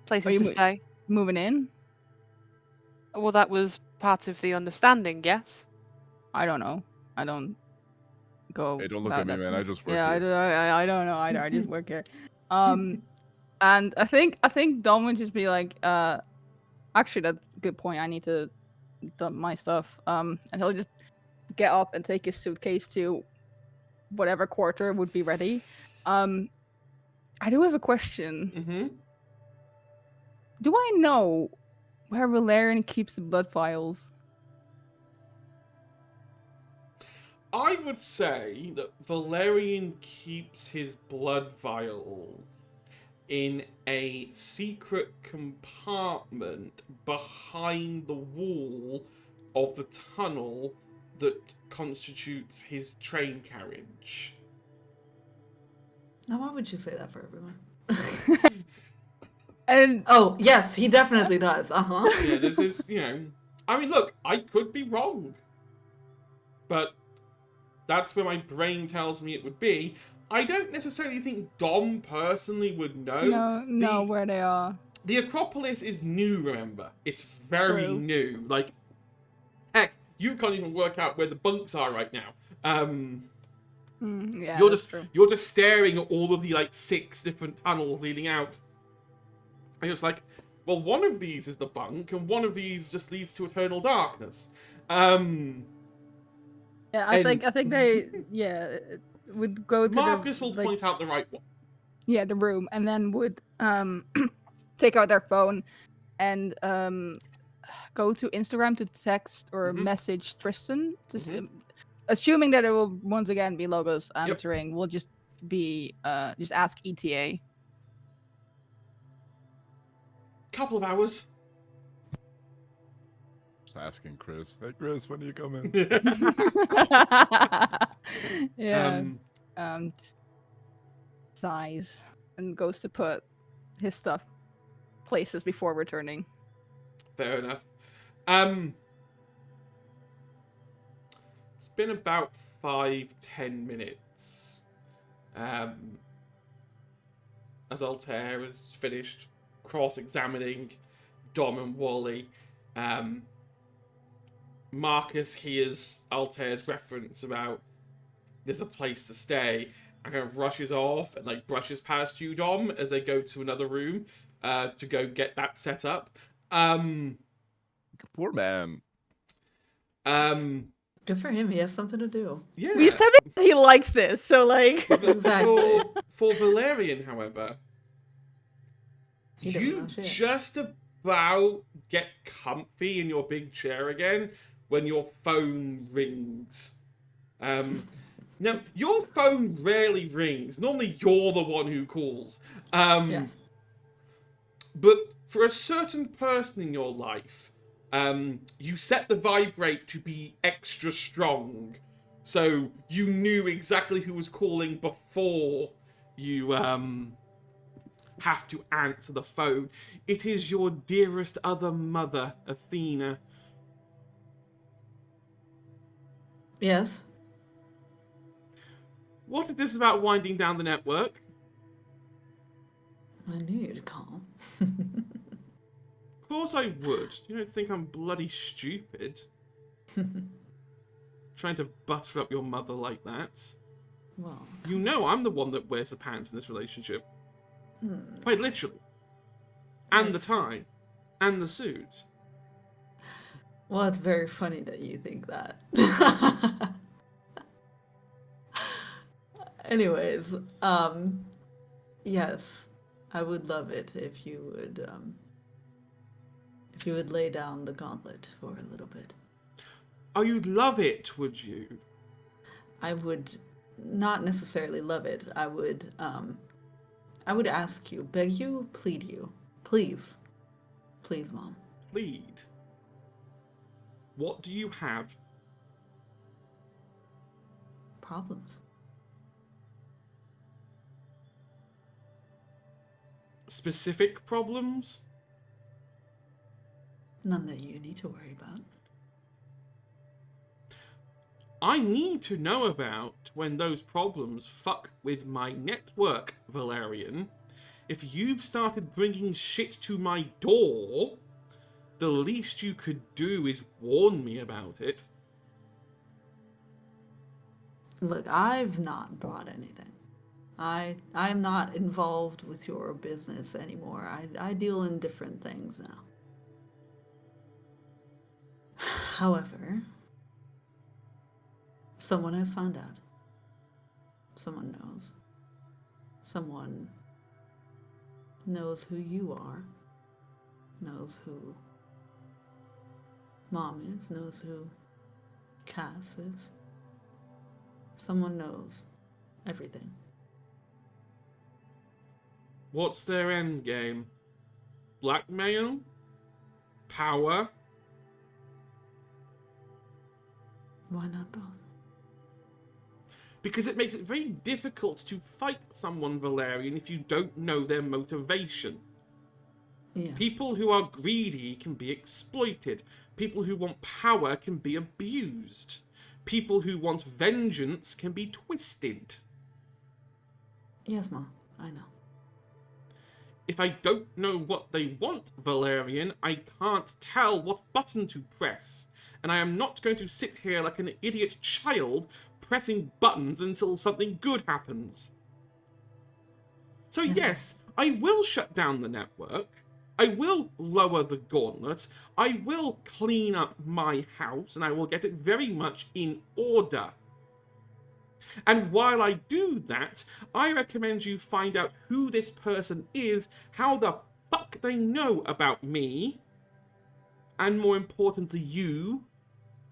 [SPEAKER 5] places
[SPEAKER 3] you
[SPEAKER 5] to
[SPEAKER 3] mo-
[SPEAKER 5] stay.
[SPEAKER 3] Moving in?
[SPEAKER 5] Well, that was part of the understanding, yes.
[SPEAKER 3] I don't know. I don't go.
[SPEAKER 2] Hey, don't look
[SPEAKER 3] about
[SPEAKER 2] at me,
[SPEAKER 3] that
[SPEAKER 2] man.
[SPEAKER 3] thing.
[SPEAKER 2] I just work
[SPEAKER 3] Yeah,
[SPEAKER 2] here.
[SPEAKER 3] I don't know either. I just work here. And I think Dom would just be like, actually that's a good point. I need to dump my stuff. And he'll just get up and take his suitcase to whatever quarter would be ready. I do have a question.
[SPEAKER 1] Mm-hmm.
[SPEAKER 3] Do I know where Valerian keeps the blood vials?
[SPEAKER 1] I would say that Valerian keeps his blood vials in a secret compartment behind the wall of the tunnel that constitutes his train carriage.
[SPEAKER 4] Now, why would you say that for everyone?
[SPEAKER 3] And
[SPEAKER 4] Oh, yes, he definitely does.
[SPEAKER 1] Yeah, there's I mean, look, I could be wrong, but that's where my brain tells me it would be. I don't necessarily think Dom personally would know.
[SPEAKER 3] know where they are.
[SPEAKER 1] The Acropolis is new, remember? It's very
[SPEAKER 3] True.
[SPEAKER 1] new. Like, heck, you can't even work out where the bunks are right now.
[SPEAKER 3] Yeah,
[SPEAKER 1] you're
[SPEAKER 3] that's
[SPEAKER 1] just
[SPEAKER 3] true.
[SPEAKER 1] you're just staring at all of the like 6 different tunnels leading out. And you're just like, well, one of these is the bunk, and one of these just leads to eternal darkness.
[SPEAKER 3] Yeah, I
[SPEAKER 1] and-
[SPEAKER 3] think they would go to
[SPEAKER 1] Marcus
[SPEAKER 3] the,
[SPEAKER 1] will
[SPEAKER 3] like,
[SPEAKER 1] point out the right one.
[SPEAKER 3] yeah, the room, and then would take out their phone and go to Instagram to text or
[SPEAKER 1] Mhm.
[SPEAKER 3] message Tristan.
[SPEAKER 1] Mhm.
[SPEAKER 3] Assuming that it will once again be Logos answering, we'll just be just ask E ETA.
[SPEAKER 1] Couple of hours.
[SPEAKER 2] Just asking Chris. Hey, Chris, when are you coming?
[SPEAKER 3] Yeah. Just sighs and goes to put his stuff places before returning.
[SPEAKER 1] Fair enough. It's been about 5-10 minutes. As Altair has finished cross-examining Dom and Wally, Marcus hears Altair's reference about there's a place to stay and kind of rushes off and like brushes past you, Dom, as they go to another room to go get that set up.
[SPEAKER 2] Poor man.
[SPEAKER 4] Good for him. He has something to do.
[SPEAKER 1] Yeah.
[SPEAKER 3] We established that he likes this, so like.
[SPEAKER 4] Exactly.
[SPEAKER 1] For Valerian, however,
[SPEAKER 4] He doesn't
[SPEAKER 1] you
[SPEAKER 4] know shit.
[SPEAKER 1] just about get comfy in your big chair again when your phone rings. Now, your phone rarely rings. Normally, you're the one who calls.
[SPEAKER 4] Yes.
[SPEAKER 1] But for a certain person in your life, you set the vibrate to be extra strong. So you knew exactly who was calling before you have to answer the phone. It is your dearest other mother, Athena.
[SPEAKER 4] Yes.
[SPEAKER 1] What is this about winding down the network?
[SPEAKER 4] I knew you'd call.
[SPEAKER 1] Of course I would. You don't think I'm bloody stupid? Trying to butter up your mother like that.
[SPEAKER 4] Well,
[SPEAKER 1] You know I'm the one that wears the pants in this relationship. Quite literally. And the
[SPEAKER 4] Yes.
[SPEAKER 1] tie. And the suit.
[SPEAKER 4] Well, it's very funny that you think that. Anyways, yes, I would love it if you would lay down the gauntlet for a little bit.
[SPEAKER 1] Oh, you'd love it, would you?
[SPEAKER 4] I would not necessarily love it. I would ask you, beg you, plead you. Please. Please, Mom.
[SPEAKER 1] Plead. What do you have?
[SPEAKER 4] Problems.
[SPEAKER 1] Specific problems?
[SPEAKER 4] None that you need to worry about.
[SPEAKER 1] I need to know about when those problems fuck with my network, Valerian. If you've started bringing shit to my door, the least you could do is warn me about it.
[SPEAKER 4] Look, I've not brought anything. I'm not involved with your business anymore. I deal in different things now. However, someone has found out. Someone knows. Someone knows who you are. Knows who Mom is. Knows who Cass is. Someone knows everything.
[SPEAKER 1] What's their end game? Blackmail? Power?
[SPEAKER 4] Why not both?
[SPEAKER 1] Because it makes it very difficult to fight someone, Valerian, if you don't know their motivation.
[SPEAKER 4] Yes.
[SPEAKER 1] People who are greedy can be exploited. People who want power can be abused. People who want vengeance can be twisted.
[SPEAKER 4] Yes, Mom. I know.
[SPEAKER 1] If I don't know what they want, Valerian, I can't tell what button to press. And I am not going to sit here like an idiot child pressing buttons until something good happens. So yes, I will shut down the network. I will lower the gauntlet. I will clean up my house, and I will get it very much in order. And while I do that, I recommend you find out who this person is, how the fuck they know about me, and more importantly, you,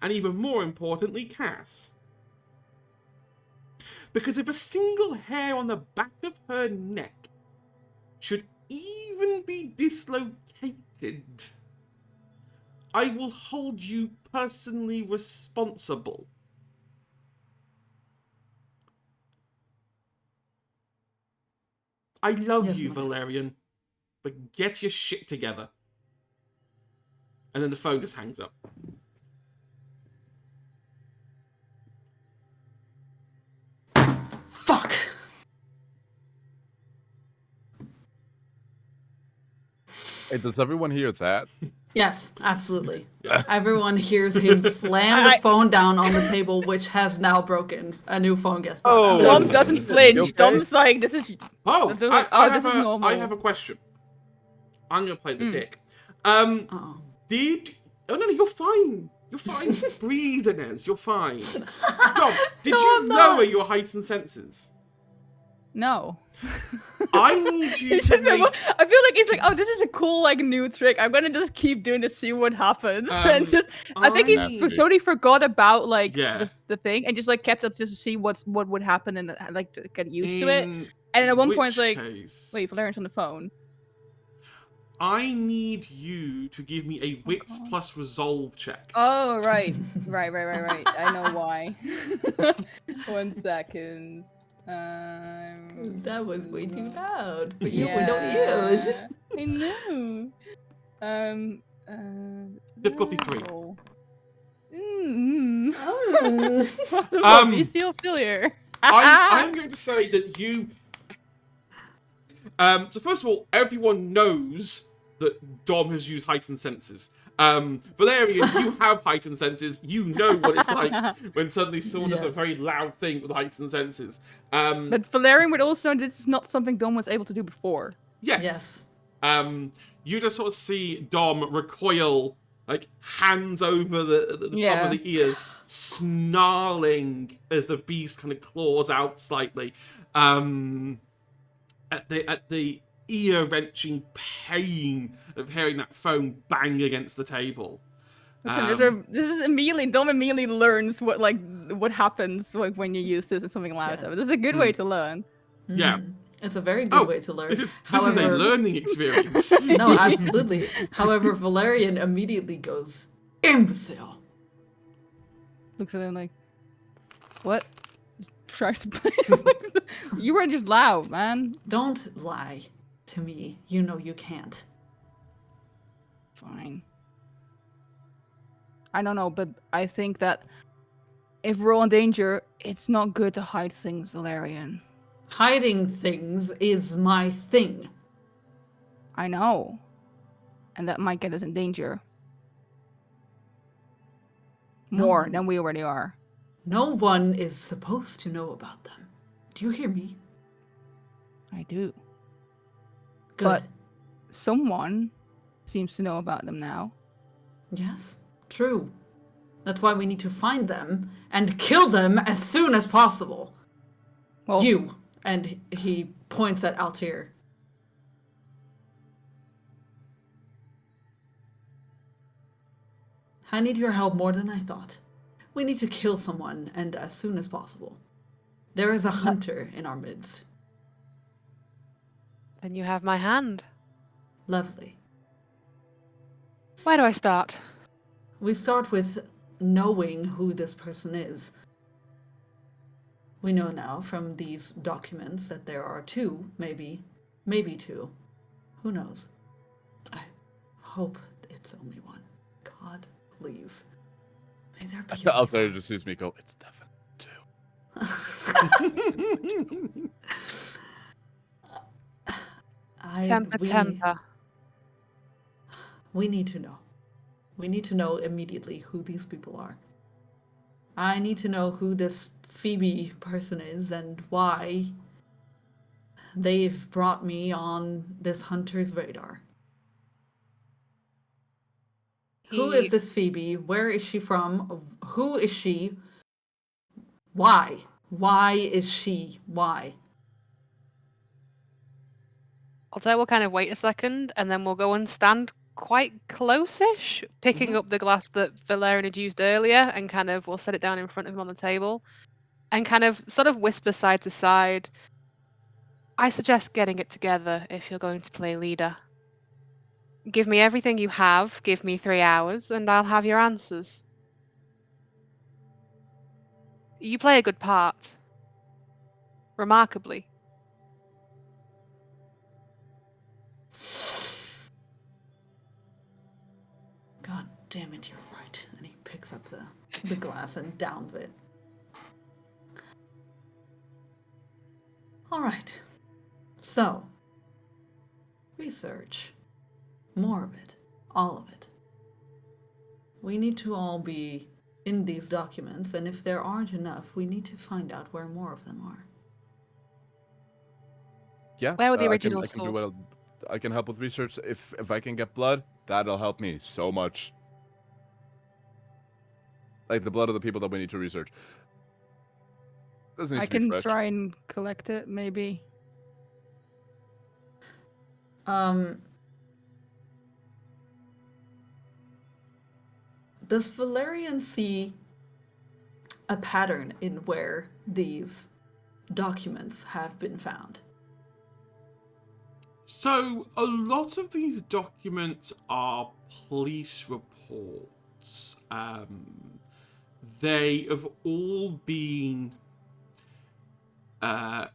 [SPEAKER 1] and even more importantly, Cass. Because if a single hair on the back of her neck should even be dislocated, I will hold you personally responsible. I love
[SPEAKER 4] Yes,
[SPEAKER 1] you,
[SPEAKER 4] Mother.
[SPEAKER 1] Valerian, but get your shit together. And then the phone just hangs up.
[SPEAKER 4] Fuck!
[SPEAKER 2] Hey, does everyone hear that?
[SPEAKER 4] Yes, absolutely.
[SPEAKER 1] Yeah.
[SPEAKER 4] Everyone hears him slam the phone down on the table, which has now broken. A new phone gets brought out.
[SPEAKER 3] Dom doesn't flinch.
[SPEAKER 2] You okay?
[SPEAKER 3] Dom's like, this is.
[SPEAKER 1] Oh,
[SPEAKER 3] They're like, this is normal.
[SPEAKER 1] I have a question. I'm gonna play the dick.
[SPEAKER 4] Uh-oh.
[SPEAKER 1] Oh no, you're fine. You're fine. Breathe, Inez. You're fine. Dom, did
[SPEAKER 4] No,
[SPEAKER 1] you
[SPEAKER 4] I'm not.
[SPEAKER 1] lower your heightened senses?
[SPEAKER 3] No.
[SPEAKER 1] I need you
[SPEAKER 3] He's
[SPEAKER 1] to
[SPEAKER 3] just been-
[SPEAKER 1] make.
[SPEAKER 3] I feel like he's like, oh, this is a cool like new trick. I'm gonna just keep doing this, see what happens. And just, I think he
[SPEAKER 2] I-
[SPEAKER 3] totally forgot about like
[SPEAKER 1] Yeah.
[SPEAKER 3] the thing and just like kept up just to see what would happen and like to get used to it.
[SPEAKER 1] In
[SPEAKER 3] And at one point, it's
[SPEAKER 1] which
[SPEAKER 3] like,
[SPEAKER 1] case,
[SPEAKER 3] wait, Valerian's on the phone.
[SPEAKER 1] I need you to give me a wits
[SPEAKER 3] God.
[SPEAKER 1] plus resolve check.
[SPEAKER 3] Oh right, right. I know why. 1 second.
[SPEAKER 4] That was way too loud. But we don't use.
[SPEAKER 3] I know.
[SPEAKER 1] Difficulty 3.
[SPEAKER 3] Bestial failure.
[SPEAKER 1] I'm going to say that you. So first of all, everyone knows that Dom has used heightened senses. Valerian, you have heightened senses. You know what it's like when suddenly someone does a
[SPEAKER 4] Yes.
[SPEAKER 1] very loud thing with heightened senses.
[SPEAKER 3] But Valerian would also know this is not something Dom was able to do before.
[SPEAKER 1] Yes. You just sort of see Dom recoil, like hands over the top of the ears, snarling as the beast kind of claws out slightly. At the ear-wrenching pain of hearing that phone bang against the table.
[SPEAKER 3] Listen, this is immediately Dom immediately learns what happens when you use this in something loud.
[SPEAKER 4] Yeah.
[SPEAKER 3] So this is a good way to learn.
[SPEAKER 1] Yeah.
[SPEAKER 4] It's a very good way to learn.
[SPEAKER 1] This is a learning experience.
[SPEAKER 4] No, absolutely. However, Valerian immediately goes, imbecile.
[SPEAKER 3] Looks at him like, what? Tries to play. You were just loud, man.
[SPEAKER 4] Don't lie to me. You know you can't.
[SPEAKER 3] Fine. I don't know, but I think that if we're all in danger, it's not good to hide things, Valerian.
[SPEAKER 4] Hiding things is my thing.
[SPEAKER 3] I know. And that might get us in danger. More
[SPEAKER 4] No.
[SPEAKER 3] than we already are.
[SPEAKER 4] No one is supposed to know about them. Do you hear me?
[SPEAKER 3] I do.
[SPEAKER 4] Good.
[SPEAKER 3] But someone seems to know about them now.
[SPEAKER 4] Yes, true. That's why we need to find them and kill them as soon as possible.
[SPEAKER 3] Well,
[SPEAKER 4] You. And he points at Altair. I need your help more than I thought. We need to kill someone, and as soon as possible. There is a hunter in our midst.
[SPEAKER 5] Then you have my hand.
[SPEAKER 4] Lovely.
[SPEAKER 5] Where do I start?
[SPEAKER 4] We start with knowing who this person is. We know now from these documents that there are two, maybe two. Who knows? I hope it's only one. God, please. May there be
[SPEAKER 2] I'll
[SPEAKER 4] only
[SPEAKER 2] tell you,
[SPEAKER 4] one.
[SPEAKER 2] just sees me go, it's definitely two.
[SPEAKER 5] Temper.
[SPEAKER 4] We need to know. We need to know immediately who these people are. I need to know who this Phoebe person is and why they've brought me on this hunter's radar. Who is this Phoebe? Where is she from? Who is she? Why? Why is she? Why?
[SPEAKER 5] I'll tell you, we'll kind of wait a second, and then we'll go and stand quite close-ish, picking up the glass that Valerian had used earlier, and kind of we'll set it down in front of him on the table, and kind of sort of whisper side to side. I suggest getting it together if you're going to play leader. Give me everything you have, give me 3 hours, and I'll have your answers. You play a good part. Remarkably.
[SPEAKER 4] God damn it, you're right. And he picks up the glass and downs it. Alright. So, research. More of it. All of it. We need to all be in these documents, and if there aren't enough, we need to find out where more of them are.
[SPEAKER 2] Yeah.
[SPEAKER 5] Where were the
[SPEAKER 2] I
[SPEAKER 5] original
[SPEAKER 2] can do
[SPEAKER 5] source?
[SPEAKER 2] well. I can help with research. If I can get blood, that'll help me so much. Like the blood of the people that we need to research. Doesn't need
[SPEAKER 3] I
[SPEAKER 2] to be
[SPEAKER 3] can
[SPEAKER 2] fresh.
[SPEAKER 3] try and collect it, maybe.
[SPEAKER 4] Does Valerian see a pattern in where these documents have been found?
[SPEAKER 1] So, a lot of these documents are police reports. They have all been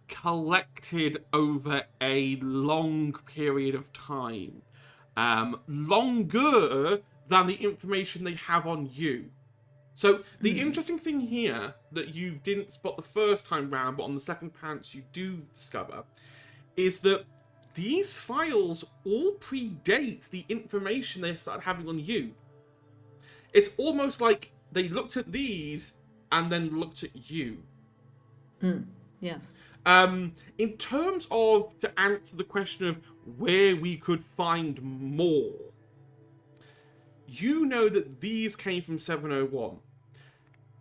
[SPEAKER 1] collected over a long period of time. Longer than the information they have on you. So, the interesting thing here that you didn't spot the first time round, but on the second pass you do discover, is that these files all predate the information they started having on you. it's almost like they looked at these and then looked at you.
[SPEAKER 4] Yes.
[SPEAKER 1] In terms of, to answer the question of where we could find more, you know that these came from 701.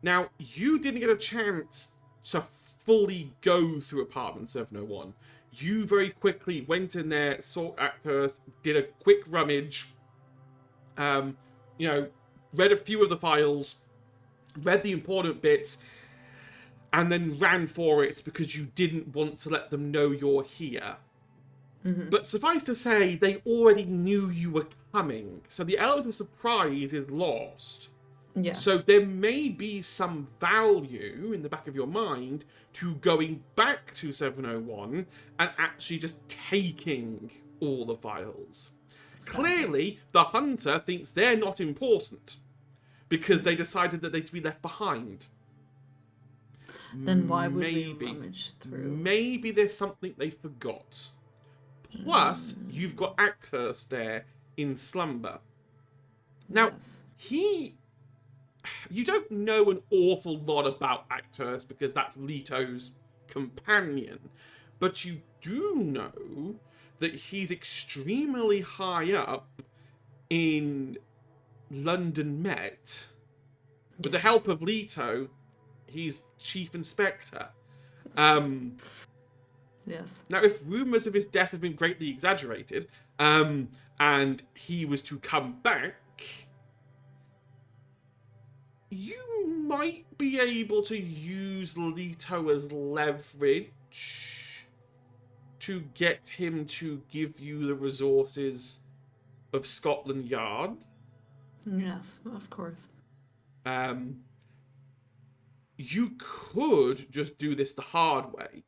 [SPEAKER 1] Now, you didn't get a chance to fully go through apartment 701. You very quickly went in there, saw actors, did a quick rummage, read a few of the files, read the important bits, and then ran for it because you didn't want to let them know you're here. But suffice to say, they already knew you were coming, so the element of surprise is lost.
[SPEAKER 4] Yes.
[SPEAKER 1] So there may be some value in the back of your mind to going back to 701 and actually just taking all the files. Clearly, the hunter thinks they're not important because they decided that they'd be left behind.
[SPEAKER 4] Then why would we rummage through?
[SPEAKER 1] Maybe there's something they forgot. Plus, you've got Acthurst there in slumber. Now,
[SPEAKER 4] Yes.
[SPEAKER 1] You don't know an awful lot about Acthurst because that's Leto's companion, but you do know that he's extremely high up in London Met. With the help of Leto, he's chief inspector.
[SPEAKER 4] Yes.
[SPEAKER 1] Now, if rumours of his death have been greatly exaggerated, and he was to come back, you might be able to use Leto as leverage to get him to give you the resources of Scotland Yard.
[SPEAKER 4] Yes, of course.
[SPEAKER 1] You could just do this the hard way.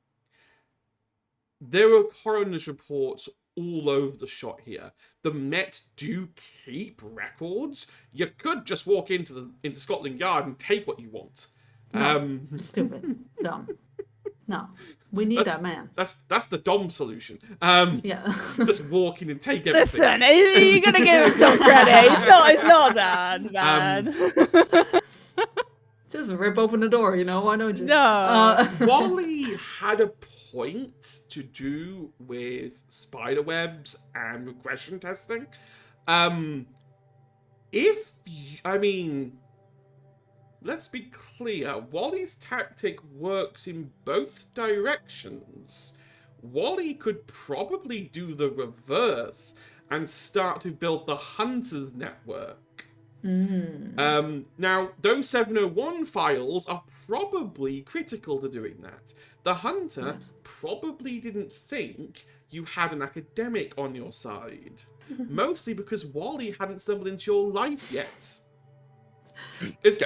[SPEAKER 1] There are coroner's reports all over the shot here. The Met do keep records. You could just walk into Scotland Yard and take what you want.
[SPEAKER 4] No, stupid, dumb. No, we need that man.
[SPEAKER 1] That's the Dom solution.
[SPEAKER 4] Yeah.
[SPEAKER 1] Just walk in and take everything.
[SPEAKER 3] Listen, you're gonna give him some credit. It's not that bad.
[SPEAKER 4] Just rip open the door, why don't you?
[SPEAKER 3] No.
[SPEAKER 1] Wally had a point to do with spider webs and regression testing. Let's be clear, Wally's tactic works in both directions. Wally could probably do the reverse and start to build the Hunter's network. Now, those 701 files are probably critical to doing that. The Hunter probably didn't think you had an academic on your side. Mostly because Wally hadn't stumbled into your life yet. As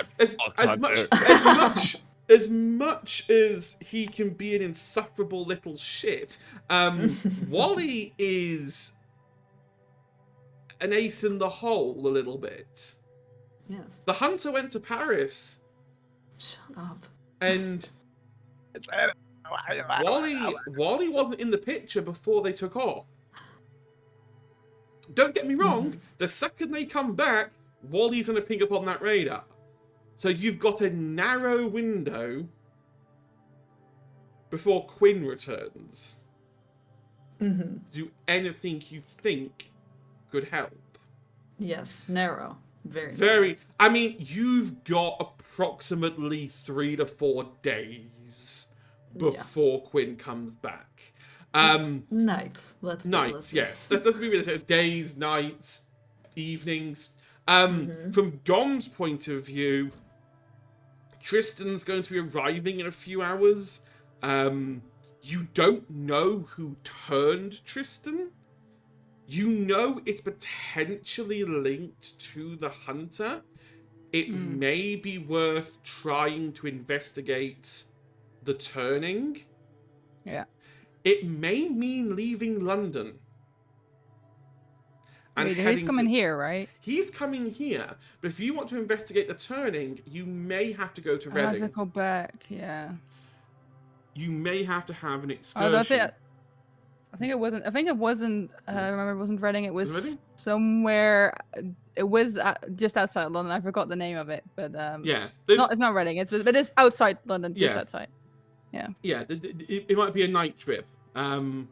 [SPEAKER 1] much as he can be an insufferable little shit, Wally is an ace in the hole a little bit.
[SPEAKER 4] Yes.
[SPEAKER 1] The Hunter went to Paris.
[SPEAKER 4] Shut up.
[SPEAKER 1] And Wally wasn't in the picture before they took off. Don't get me wrong, the second they come back, Wally's going to ping up on that radar. So you've got a narrow window before Quinn returns. Do anything you think could help.
[SPEAKER 4] Yes, narrow. Very.
[SPEAKER 1] You've got approximately 3 to 4 days before Quinn comes back.
[SPEAKER 4] Nights. Let's be
[SPEAKER 1] nights,
[SPEAKER 4] realistic.
[SPEAKER 1] yes. Let's be realistic. Days, nights, evenings. From Dom's point of view, Tristan's going to be arriving in a few hours. You don't know who turned Tristan. You know it's potentially linked to the Hunter. It may be worth trying to investigate the turning.
[SPEAKER 3] Yeah.
[SPEAKER 1] It may mean leaving London. And
[SPEAKER 3] He's coming here, right?
[SPEAKER 1] He's coming here. But if you want to investigate the turning, you may have to go to
[SPEAKER 3] I have
[SPEAKER 1] Reading.
[SPEAKER 3] to go back, yeah.
[SPEAKER 1] You may have to have an excursion.
[SPEAKER 3] I think it wasn't. I remember it wasn't Reading. It was
[SPEAKER 1] Reading?
[SPEAKER 3] somewhere it was just outside London. I forgot the name of it, but
[SPEAKER 1] Yeah,
[SPEAKER 3] it's not Reading. But it's outside London, just
[SPEAKER 1] Yeah.
[SPEAKER 3] outside.
[SPEAKER 1] yeah, it might be a night trip to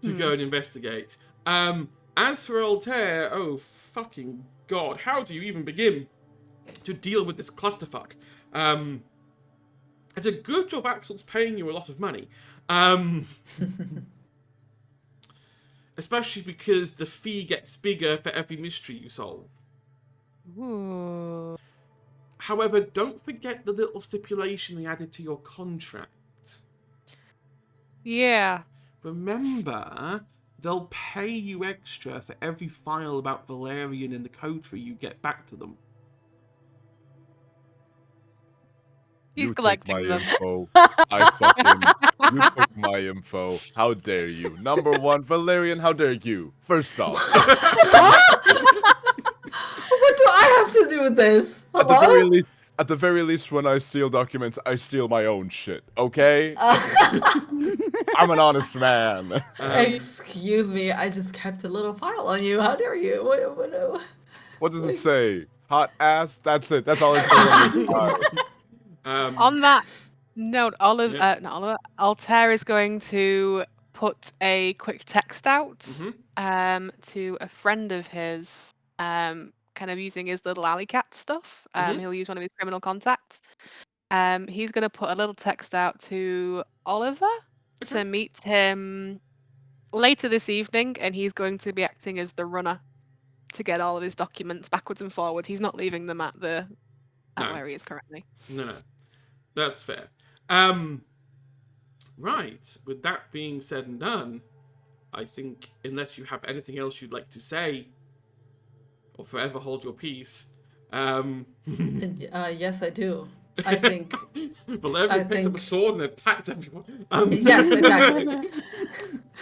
[SPEAKER 1] go and investigate. As for Altair, oh fucking god, how do you even begin to deal with this clusterfuck? It's a good job Axel's paying you a lot of money. Especially because the fee gets bigger for every mystery you solve.
[SPEAKER 5] Ooh.
[SPEAKER 1] However, don't forget the little stipulation they added to your contract.
[SPEAKER 5] Yeah.
[SPEAKER 1] Remember, they'll pay you extra for every file about Valerian and the coterie you get back to them.
[SPEAKER 5] He's
[SPEAKER 2] You
[SPEAKER 5] collecting
[SPEAKER 2] take my
[SPEAKER 5] them.
[SPEAKER 2] info. You took my info. How dare you? Number one, Valerian, how dare you? First off,
[SPEAKER 4] What do I have to do with this?
[SPEAKER 2] at the
[SPEAKER 4] Hello?
[SPEAKER 2] very least, when I steal documents, I steal my own shit. Okay? I'm an honest man.
[SPEAKER 4] Excuse me, I just kept a little file on you. How dare you?
[SPEAKER 2] What does it say? Hot ass? That's it. That's all I say.
[SPEAKER 5] On that note,
[SPEAKER 1] Yeah.
[SPEAKER 5] not Oliver, Altair is going to put a quick text out to a friend of his, kind of using his little alley cat stuff. He'll use one of his criminal contacts. He's going to put a little text out to Oliver to meet him later this evening, and he's going to be acting as the runner to get all of his documents backwards and forwards. He's not leaving them at where he is currently.
[SPEAKER 1] No. That's fair. Right. With that being said and done, I think, unless you have anything else you'd like to say, or forever hold your peace,
[SPEAKER 4] Yes, I do. I think.
[SPEAKER 1] Valerian picks up a sword and attacks everyone.
[SPEAKER 4] Yes, exactly.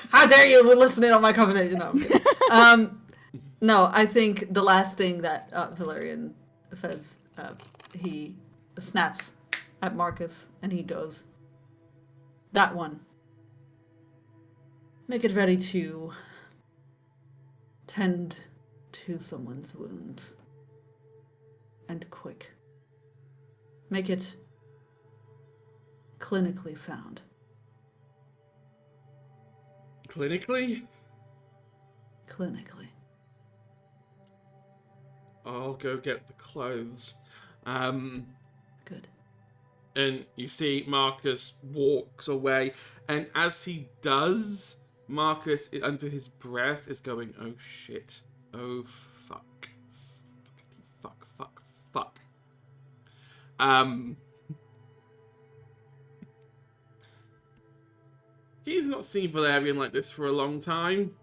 [SPEAKER 4] How dare you listening on my conversation? No, I'm kidding. No, I think the last thing that Valerian says, he snaps at Marcus and he goes, "That one. Make it ready to tend to someone's wounds. And quick. Make it clinically sound."
[SPEAKER 1] Clinically?
[SPEAKER 4] Clinically.
[SPEAKER 1] I'll go get the clothes.
[SPEAKER 4] Good.
[SPEAKER 1] And you see Marcus walks away, and as he does, Marcus, under his breath, is going, "Oh shit. Oh fuck. Fuck. He's not seen Valerian like this for a long time.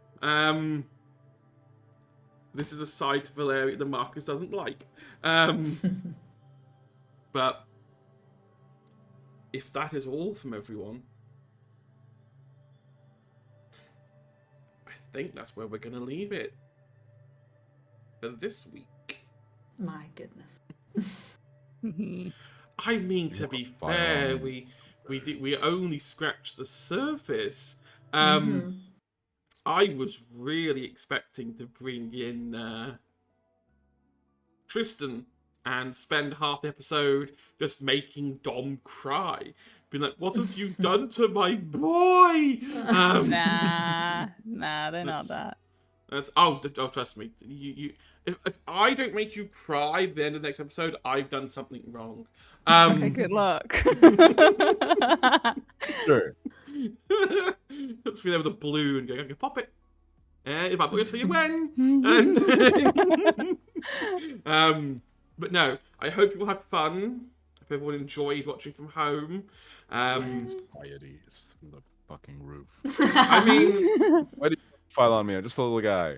[SPEAKER 1] This is a side to Valerian that Marcus doesn't like. But if that is all from everyone, I think that's where we're going to leave it for this week.
[SPEAKER 4] My goodness.
[SPEAKER 1] I mean, to be fair, we only scratched the surface. I was really expecting to bring in Tristan and spend half the episode just making Dom cry. Being like, "What have you done to my boy?"
[SPEAKER 3] Nah, they're not that.
[SPEAKER 1] Trust me. If I don't make you cry at the end of the next episode, I've done something wrong.
[SPEAKER 3] Okay, good luck.
[SPEAKER 2] Sure.
[SPEAKER 1] Let's be there with a balloon going, "I can pop it. If I'm going to tell you when." But no, I hope you will have fun. I hope everyone enjoyed watching from home.
[SPEAKER 2] Society is from the fucking roof.
[SPEAKER 1] I mean,
[SPEAKER 2] Why do you file on me? I'm just a little guy.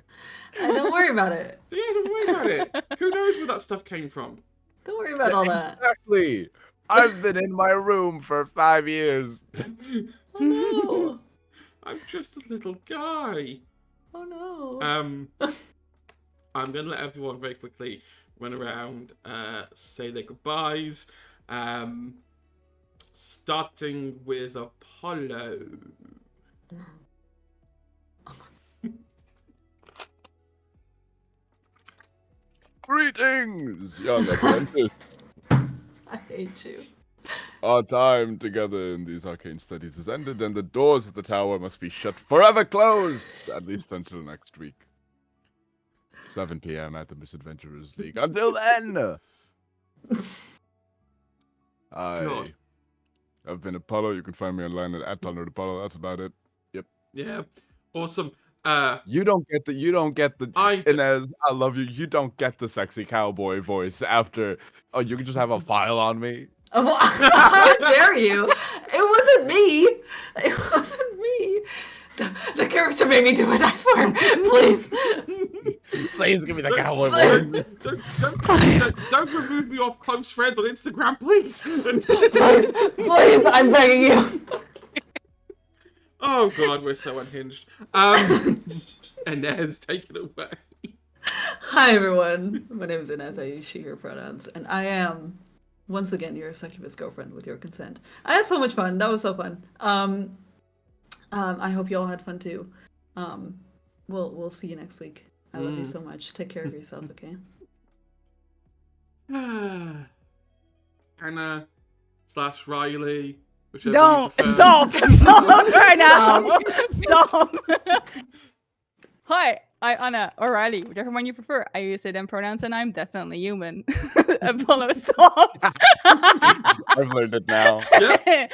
[SPEAKER 4] Don't worry about it.
[SPEAKER 1] yeah, don't worry about it. Who knows where that stuff came from?
[SPEAKER 4] Don't worry about all that.
[SPEAKER 2] Exactly. I've been in my room for 5 years.
[SPEAKER 4] Oh no.
[SPEAKER 1] I'm just a little guy.
[SPEAKER 4] Oh no.
[SPEAKER 1] I'm gonna let everyone very quickly run around, say their goodbyes. Starting with Apollo.
[SPEAKER 2] Greetings, young apprentice.
[SPEAKER 4] I hate you.
[SPEAKER 2] Our time together in these arcane studies has ended, and the doors of the tower must be shut forever closed, at least until next week. 7 p.m. at the Misadventurers League. Until then,
[SPEAKER 1] God.
[SPEAKER 2] I've been Apollo. You can find me online at @Apollo. That's about it. Yep.
[SPEAKER 1] Yeah. Awesome.
[SPEAKER 2] You don't get the
[SPEAKER 1] I-
[SPEAKER 2] Inez, I love you. You don't get the sexy cowboy voice after. Oh, you can just have a file on me.
[SPEAKER 4] Oh, how dare you? It wasn't me. It wasn't me. The character made me do it, I swear. Please.
[SPEAKER 2] Please give me the cowboy
[SPEAKER 4] Please.
[SPEAKER 1] Don't remove me off close friends on Instagram, please.
[SPEAKER 4] Please, I'm begging you.
[SPEAKER 1] Oh God, we're so unhinged. Inez, take it away.
[SPEAKER 4] Hi, everyone. My name is Inez. I use she, her pronouns. And I am, once again, your succubus girlfriend with your consent. I had so much fun. That was so fun. I hope you all had fun too. We'll see you next week. I love you so much. Take care of yourself, okay?
[SPEAKER 1] Anna/Riley. Whichever
[SPEAKER 3] Don't
[SPEAKER 1] you prefer.
[SPEAKER 3] stop! Stop right now! Stop! Hi, I'm Anna or Riley, whichever one you prefer. I use they them pronouns, and I'm definitely human. Apollo, stop!
[SPEAKER 2] I've learned it now.
[SPEAKER 1] Yep.
[SPEAKER 3] You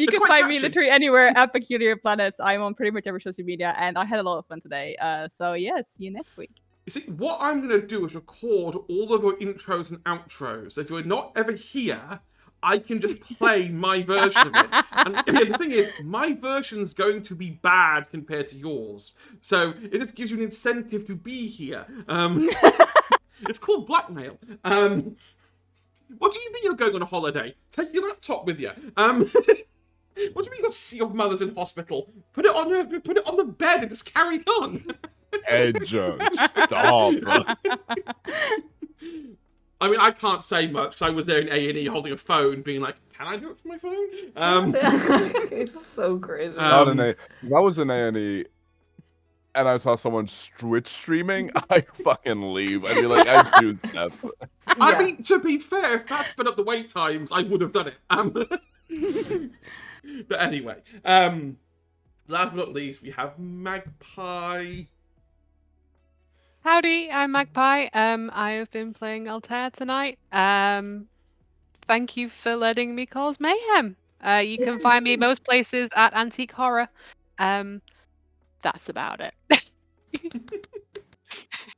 [SPEAKER 1] It's
[SPEAKER 3] can
[SPEAKER 1] quite
[SPEAKER 3] find me
[SPEAKER 1] catchy.
[SPEAKER 3] literally anywhere at Peculiar Planets. I'm on pretty much every social media, and I had a lot of fun today. So yeah, see you next week.
[SPEAKER 1] You see, what I'm going to do is record all of your intros and outros. If you're not ever here, I can just play my version of it. And again, the thing is, my version's going to be bad compared to yours. So it just gives you an incentive to be here. It's called blackmail. What do you mean you're going on a holiday? Take your laptop with you. What do you mean you got to see your mother's in hospital? Put it on the bed and just carry on.
[SPEAKER 2] Edge, stop.
[SPEAKER 1] I mean, I can't say much because I was there in A&E holding a phone, being like, "Can I do it from my phone?"
[SPEAKER 4] It's so crazy.
[SPEAKER 2] Not an A. If I was in A&E and I saw someone Twitch streaming, I'd fucking leave. I'd be like, I choose death.
[SPEAKER 1] I mean, to be fair, if that sped up the wait times, I would have done it. But anyway, last but not least, we have Magpie.
[SPEAKER 5] Howdy, I'm Magpie. I have been playing Altair tonight. Thank you for letting me cause mayhem. You can find me most places at Antique Horror. That's about it.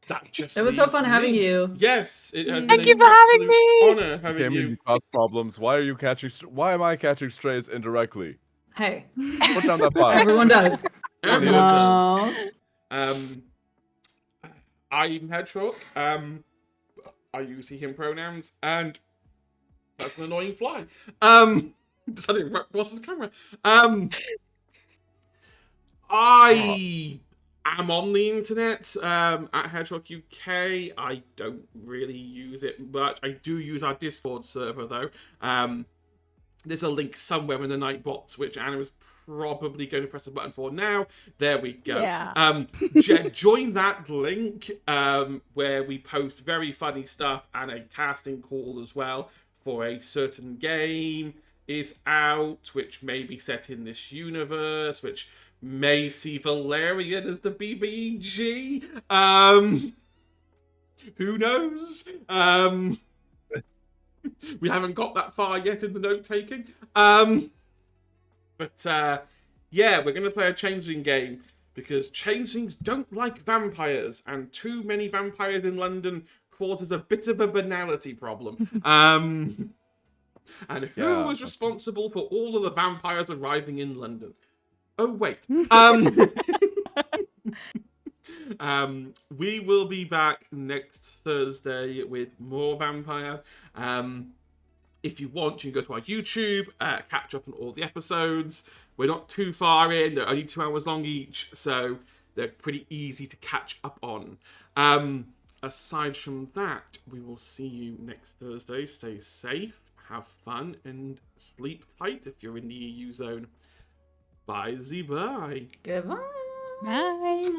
[SPEAKER 1] That just
[SPEAKER 4] It was so
[SPEAKER 1] leaves
[SPEAKER 4] fun having
[SPEAKER 1] me.
[SPEAKER 4] you.
[SPEAKER 1] Yes, it has
[SPEAKER 5] Thank
[SPEAKER 1] been
[SPEAKER 5] you
[SPEAKER 1] an
[SPEAKER 5] for having
[SPEAKER 1] absolute
[SPEAKER 5] me.
[SPEAKER 1] honor having
[SPEAKER 2] Came in,
[SPEAKER 1] you.
[SPEAKER 2] you cause problems. Why are you catching? Why am I catching strays indirectly?
[SPEAKER 4] Hey,
[SPEAKER 2] Put down that file.
[SPEAKER 4] everyone does.
[SPEAKER 1] Everyone
[SPEAKER 4] No.
[SPEAKER 1] does. I'm Hedgehog. I use he/him pronouns, and that's an annoying fly. Just I didn't what's his camera. I am on the internet at Hedgehog UK. I don't really use it much. I do use our Discord server though. There's a link somewhere in the Nightbots, which Anna is probably going to press a button for now. There we go.
[SPEAKER 3] Yeah.
[SPEAKER 1] Join that link where we post very funny stuff and a casting call as well for a certain game is out, which may be set in this universe, which may see Valerian as the BBG. Who knows? We haven't got that far yet in the note-taking. But yeah, we're going to play a changeling game because changelings don't like vampires, and too many vampires in London causes a bit of a banality problem. And who was responsible for all of the vampires arriving in London? Oh, wait. We will be back next Thursday with more vampire. If you want, you can go to our YouTube, catch up on all the episodes. We're not too far in. They're only 2 hours long each, so they're pretty easy to catch up on. Aside from that, we will see you next Thursday. Stay safe, have fun, and sleep tight if you're in the EU zone. Bye.
[SPEAKER 4] Goodbye.
[SPEAKER 3] Bye.